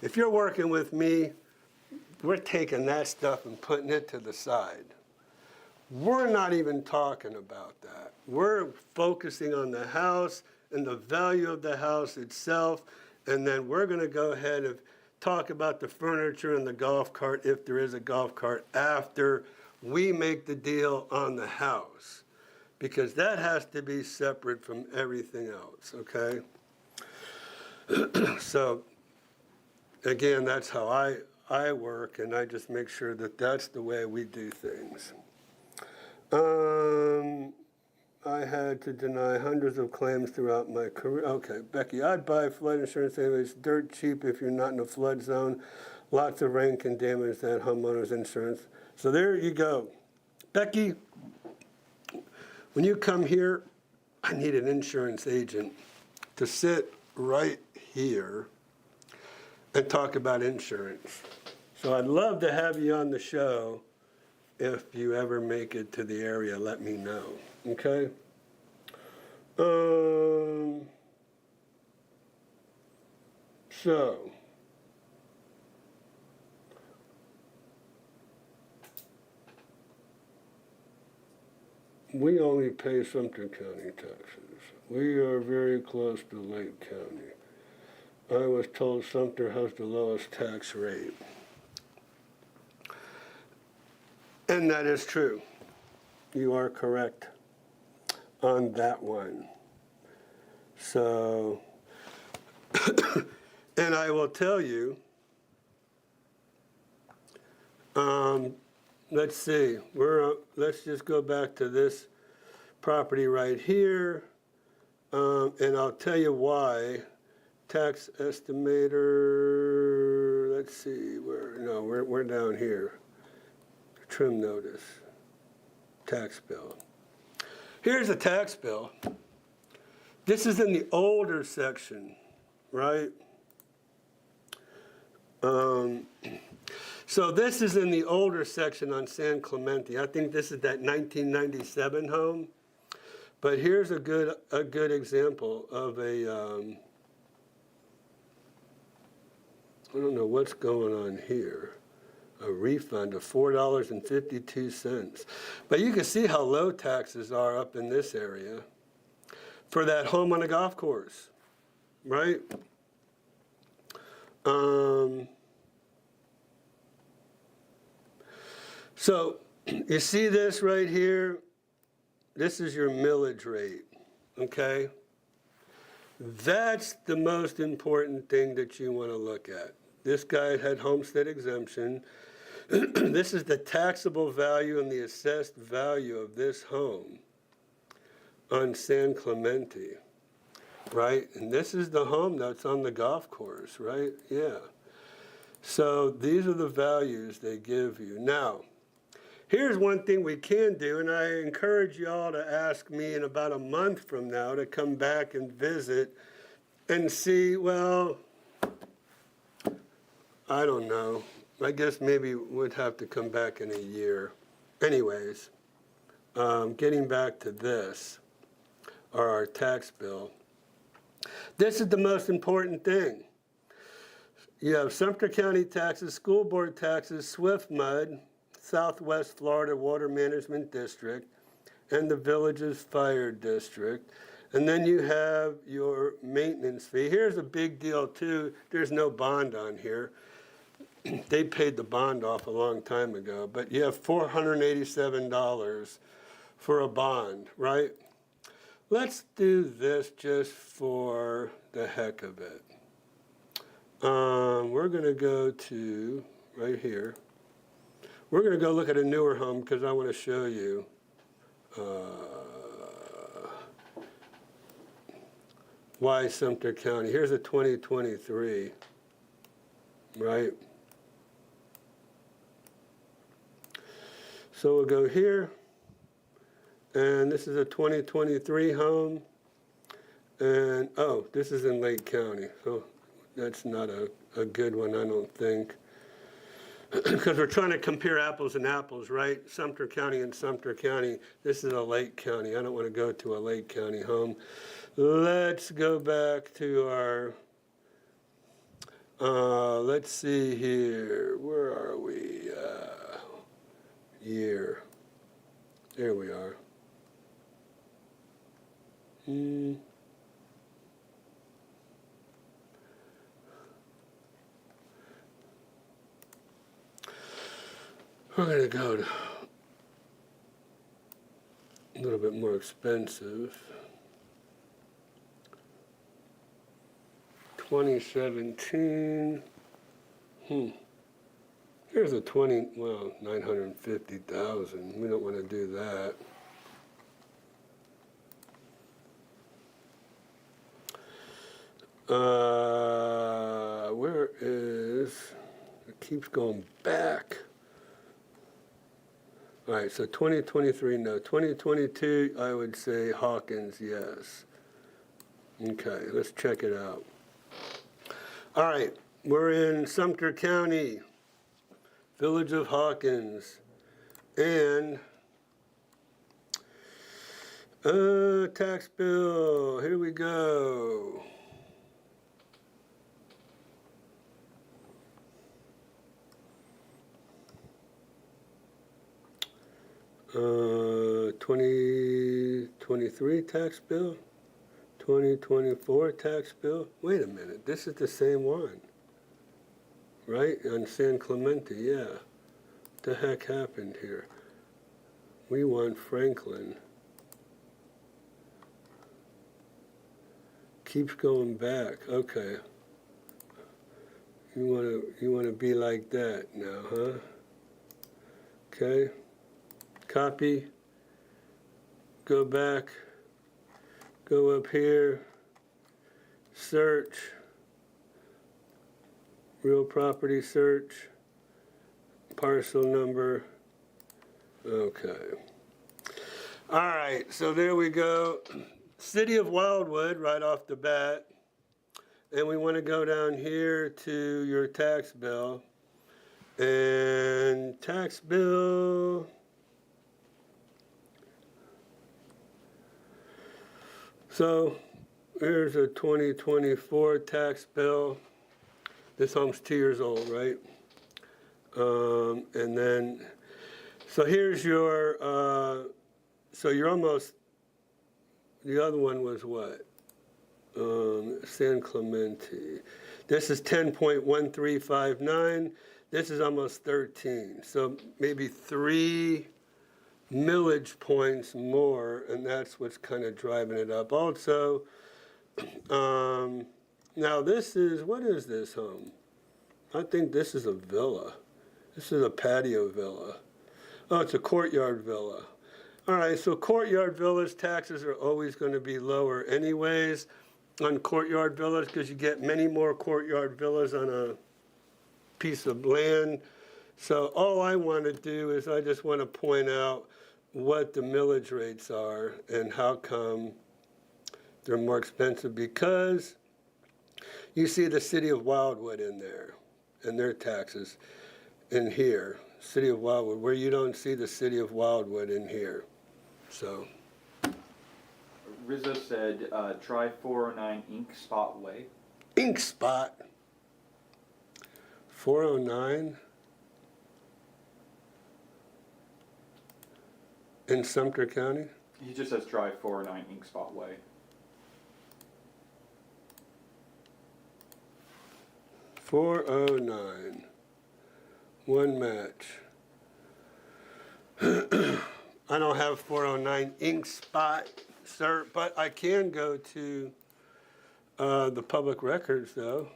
if you're working with me, we're taking that stuff and putting it to the side. We're not even talking about that. We're focusing on the house and the value of the house itself, and then we're going to go ahead and talk about the furniture and the golf cart, if there is a golf cart, after we make the deal on the house, because that has to be separate from everything else, okay? So, again, that's how I work, and I just make sure that that's the way we do things. I had to deny hundreds of claims throughout my career. Okay, Becky, I'd buy flood insurance anyway. It's dirt cheap if you're not in a flood zone. Lots of rain can damage that homeowner's insurance. So there you go. Becky, when you come here, I need an insurance agent to sit right here and talk about insurance. So I'd love to have you on the show. If you ever make it to the area, let me know, okay? So, we only pay Sumter County taxes. We are very close to Lake County. I was told Sumter has the lowest tax rate. And that is true. You are correct on that one. So, and I will tell you, let's see, let's just go back to this property right here, and I'll tell you why. Tax estimator, let's see, we're down here. Trim notice, tax bill. Here's a tax bill. This is in the older section, right? So this is in the older section on San Clemente. I think this is that 1997 home. But here's a good example of a, I don't know what's going on here. A refund of $4.52. But you can see how low taxes are up in this area for that home on a golf course, right? So you see this right here? This is your millage rate, okay? That's the most important thing that you want to look at. This guy had homestead exemption. This is the taxable value and the assessed value of this home on San Clemente, right? And this is the home that's on the golf course, right? Yeah. So these are the values they give you. Now, Here's one thing we can do, and I encourage y'all to ask me in about a month from now to come back and visit and see, well, I don't know. I guess maybe we'd have to come back in a year. Anyways, getting back to this, or our tax bill. This is the most important thing. You have Sumter County taxes, school board taxes, Swift Mud, Southwest Florida Water Management District, and the Villages Fire District. And then you have your maintenance fee. Here's a big deal too. There's no bond on here. They paid the bond off a long time ago, but you have $487 for a bond, right? Let's do this just for the heck of it. We're gonna go to, right here, we're gonna go look at a newer home because I wanna show you why Sumter County. Here's a 2023, right? So we'll go here, and this is a 2023 home, and oh, this is in Lake County, so that's not a good one, I don't think. Because we're trying to compare apples and apples, right? Sumter County and Sumter County. This is a Lake County. I don't want to go to a Lake County home. Let's go back to our, let's see here. Where are we? Year. There we are. We're going to go to a little bit more expensive. 2017. Here's a 950,000. We don't want to do that. Where is, it keeps going back. All right, so 2023, no. 2022, I would say Hawkins, yes. Okay, let's check it out. All right, we're in Sumter County, Village of Hawkins, and tax bill, here we go. Uh, 2023 tax bill, 2024 tax bill. Wait a minute, this is the same one, right? On San Clemente, yeah. What the heck happened here? We want Franklin. Keeps going back. Okay. You wanna be like that now, huh? Okay. Copy, go back, go up here, search, real property search, parcel number, okay. All right, so there we go. City of Wildwood right off the bat, and we want to go down here to your tax bill, and tax bill, so here's a 2024 tax bill. This home's 2 years old, right? And then, so here's your, so you're almost, the other one was what? San Clemente. This is 10.1359. This is almost 13. So maybe 3 millage points more, and that's what's kind of driving it up. Also, now this is, what is this home? I think this is a villa. This is a patio villa. Oh, it's a courtyard villa. All right, so courtyard villas, taxes are always going to be lower anyways on courtyard villas because you get many more courtyard villas on a piece of land. So all I want to do is I just want to point out what the millage rates are and how come they're more expensive, because you see the city of Wildwood in there and their taxes in here, city of Wildwood, where you don't see the city of Wildwood in here. So Rizzo said, try 409 Ink Spot Way. Ink Spot 409 in Sumter County. He just says try 409 Ink Spot Way. 409, one match. I don't have 409 Ink Spot, sir, but I can go to the public records, though,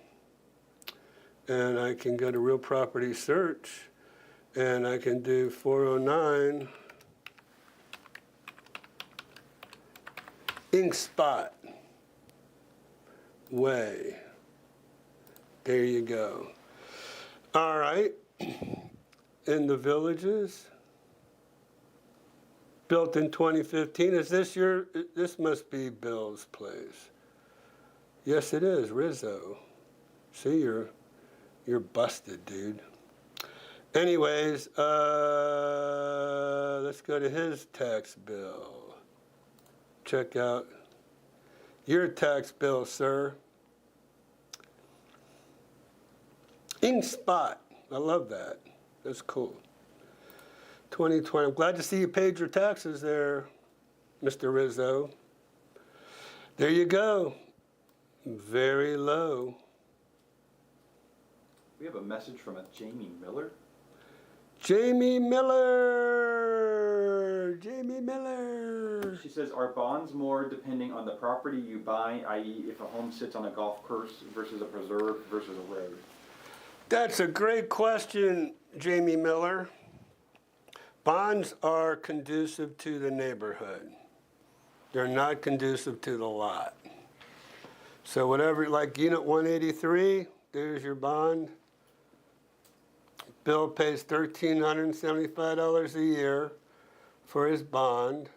and I can go to Real Property Search, and I can do 409 Ink Spot Way. There you go. All right. In the Villages, built in 2015. Is this your, this must be Bill's place. Yes, it is, Rizzo. See, you're busted, dude. Anyways, let's go to his tax bill. Check out your tax bill, sir. Ink Spot. I love that. That's cool. 2020. I'm glad to see you paid your taxes there, Mr. Rizzo. There you go. Very low. We have a message from a Jamie Miller. Jamie Miller. Jamie Miller. She says, are bonds more depending on the property you buy, i.e. if a home sits on a golf course versus a preserve versus a road? That's a great question, Jamie Miller. Bonds are conducive to the neighborhood. They're not conducive to the lot. So whatever, like Unit 183, there's your bond. Bill pays $1,375 a year for his bond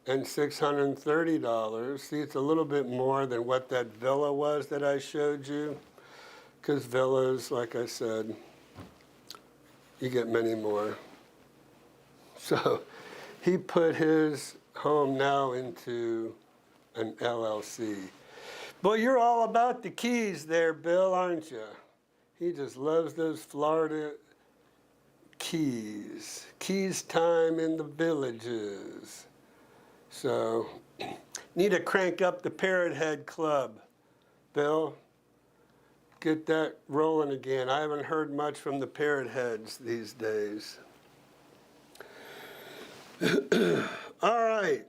and $630. See, it's a little bit more than what that villa was that I showed you. Because villas, like I said, you get many more. So he put his home now into an LLC. Boy, you're all about the keys there, Bill, aren't you? He just loves those Florida keys. Keys time in the Villages. So need to crank up the Parrot Head Club, Bill. Get that rolling again. I haven't heard much from the Parrot Heads these days. All right.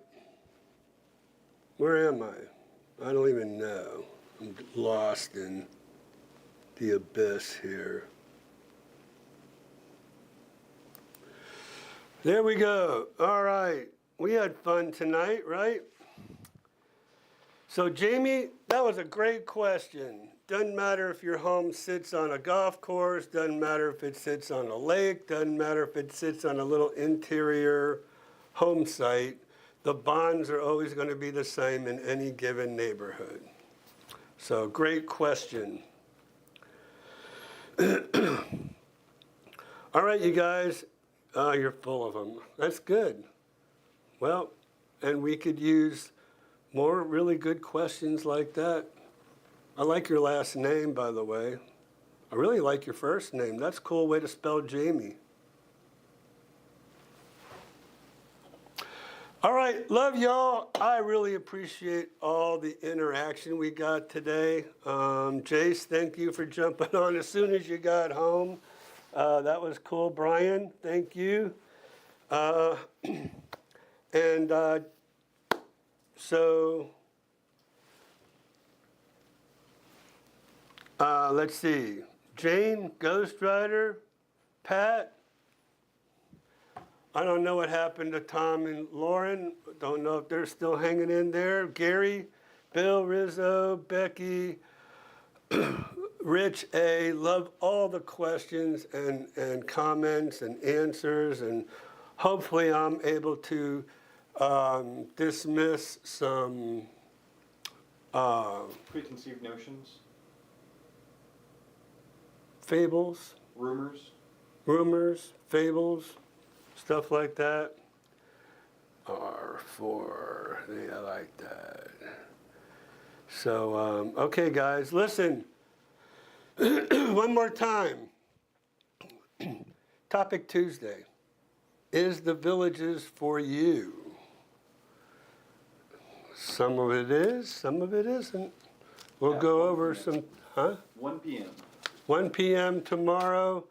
Where am I? I don't even know. I'm lost in the abyss here. There we go. All right. We had fun tonight, right? So, Jamie, that was a great question. Doesn't matter if your home sits on a golf course, doesn't matter if it sits on a lake, doesn't matter if it sits on a little interior home site, the bonds are always going to be the same in any given neighborhood. So, great question. All right, you guys, you're full of them. That's good. Well, and we could use more really good questions like that. I like your last name, by the way. I really like your first name. That's a cool way to spell Jamie. All right, love y'all. I really appreciate all the interaction we got today. Jace, thank you for jumping on as soon as you got home. That was cool. Brian, thank you. Let's see. Jane, Ghost Rider, Pat. I don't know what happened to Tom and Lauren. Don't know if they're still hanging in there. Gary, Bill, Rizzo, Becky, Rich A, love all the questions and comments and answers, and hopefully I'm able to dismiss some Preconceived notions, fables, rumors, fables, stuff like that. R4, yeah, I like that. So, okay, guys, listen. One more time. Topic Tuesday. Is the Villages for you? Some of it is, some of it isn't. We'll At go 1 over p.m. some, huh? 1 p.m. 1 p.m. tomorrow.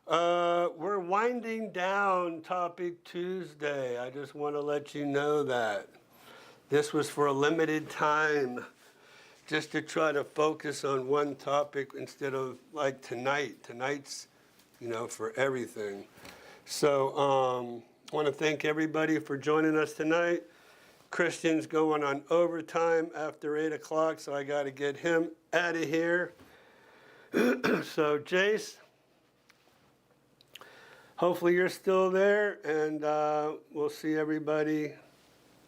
We're winding down Topic Tuesday. I just want to let you know that. This was for a limited time, just to try to focus on one topic instead of like tonight. Tonight's, for everything. So I want to thank everybody for joining us tonight. Christian's going on overtime after 8 o'clock, so I got to get him out of here. So, Jace, hopefully you're still there, and we'll see everybody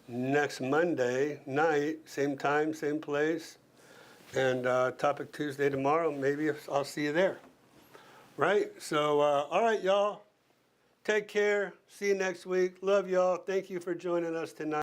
next Monday night, same time, same place. And Topic Tuesday tomorrow, maybe I'll see you there. Right? So, all right, y'all. Take care. See you next week. Love y'all. Thank you for joining us tonight.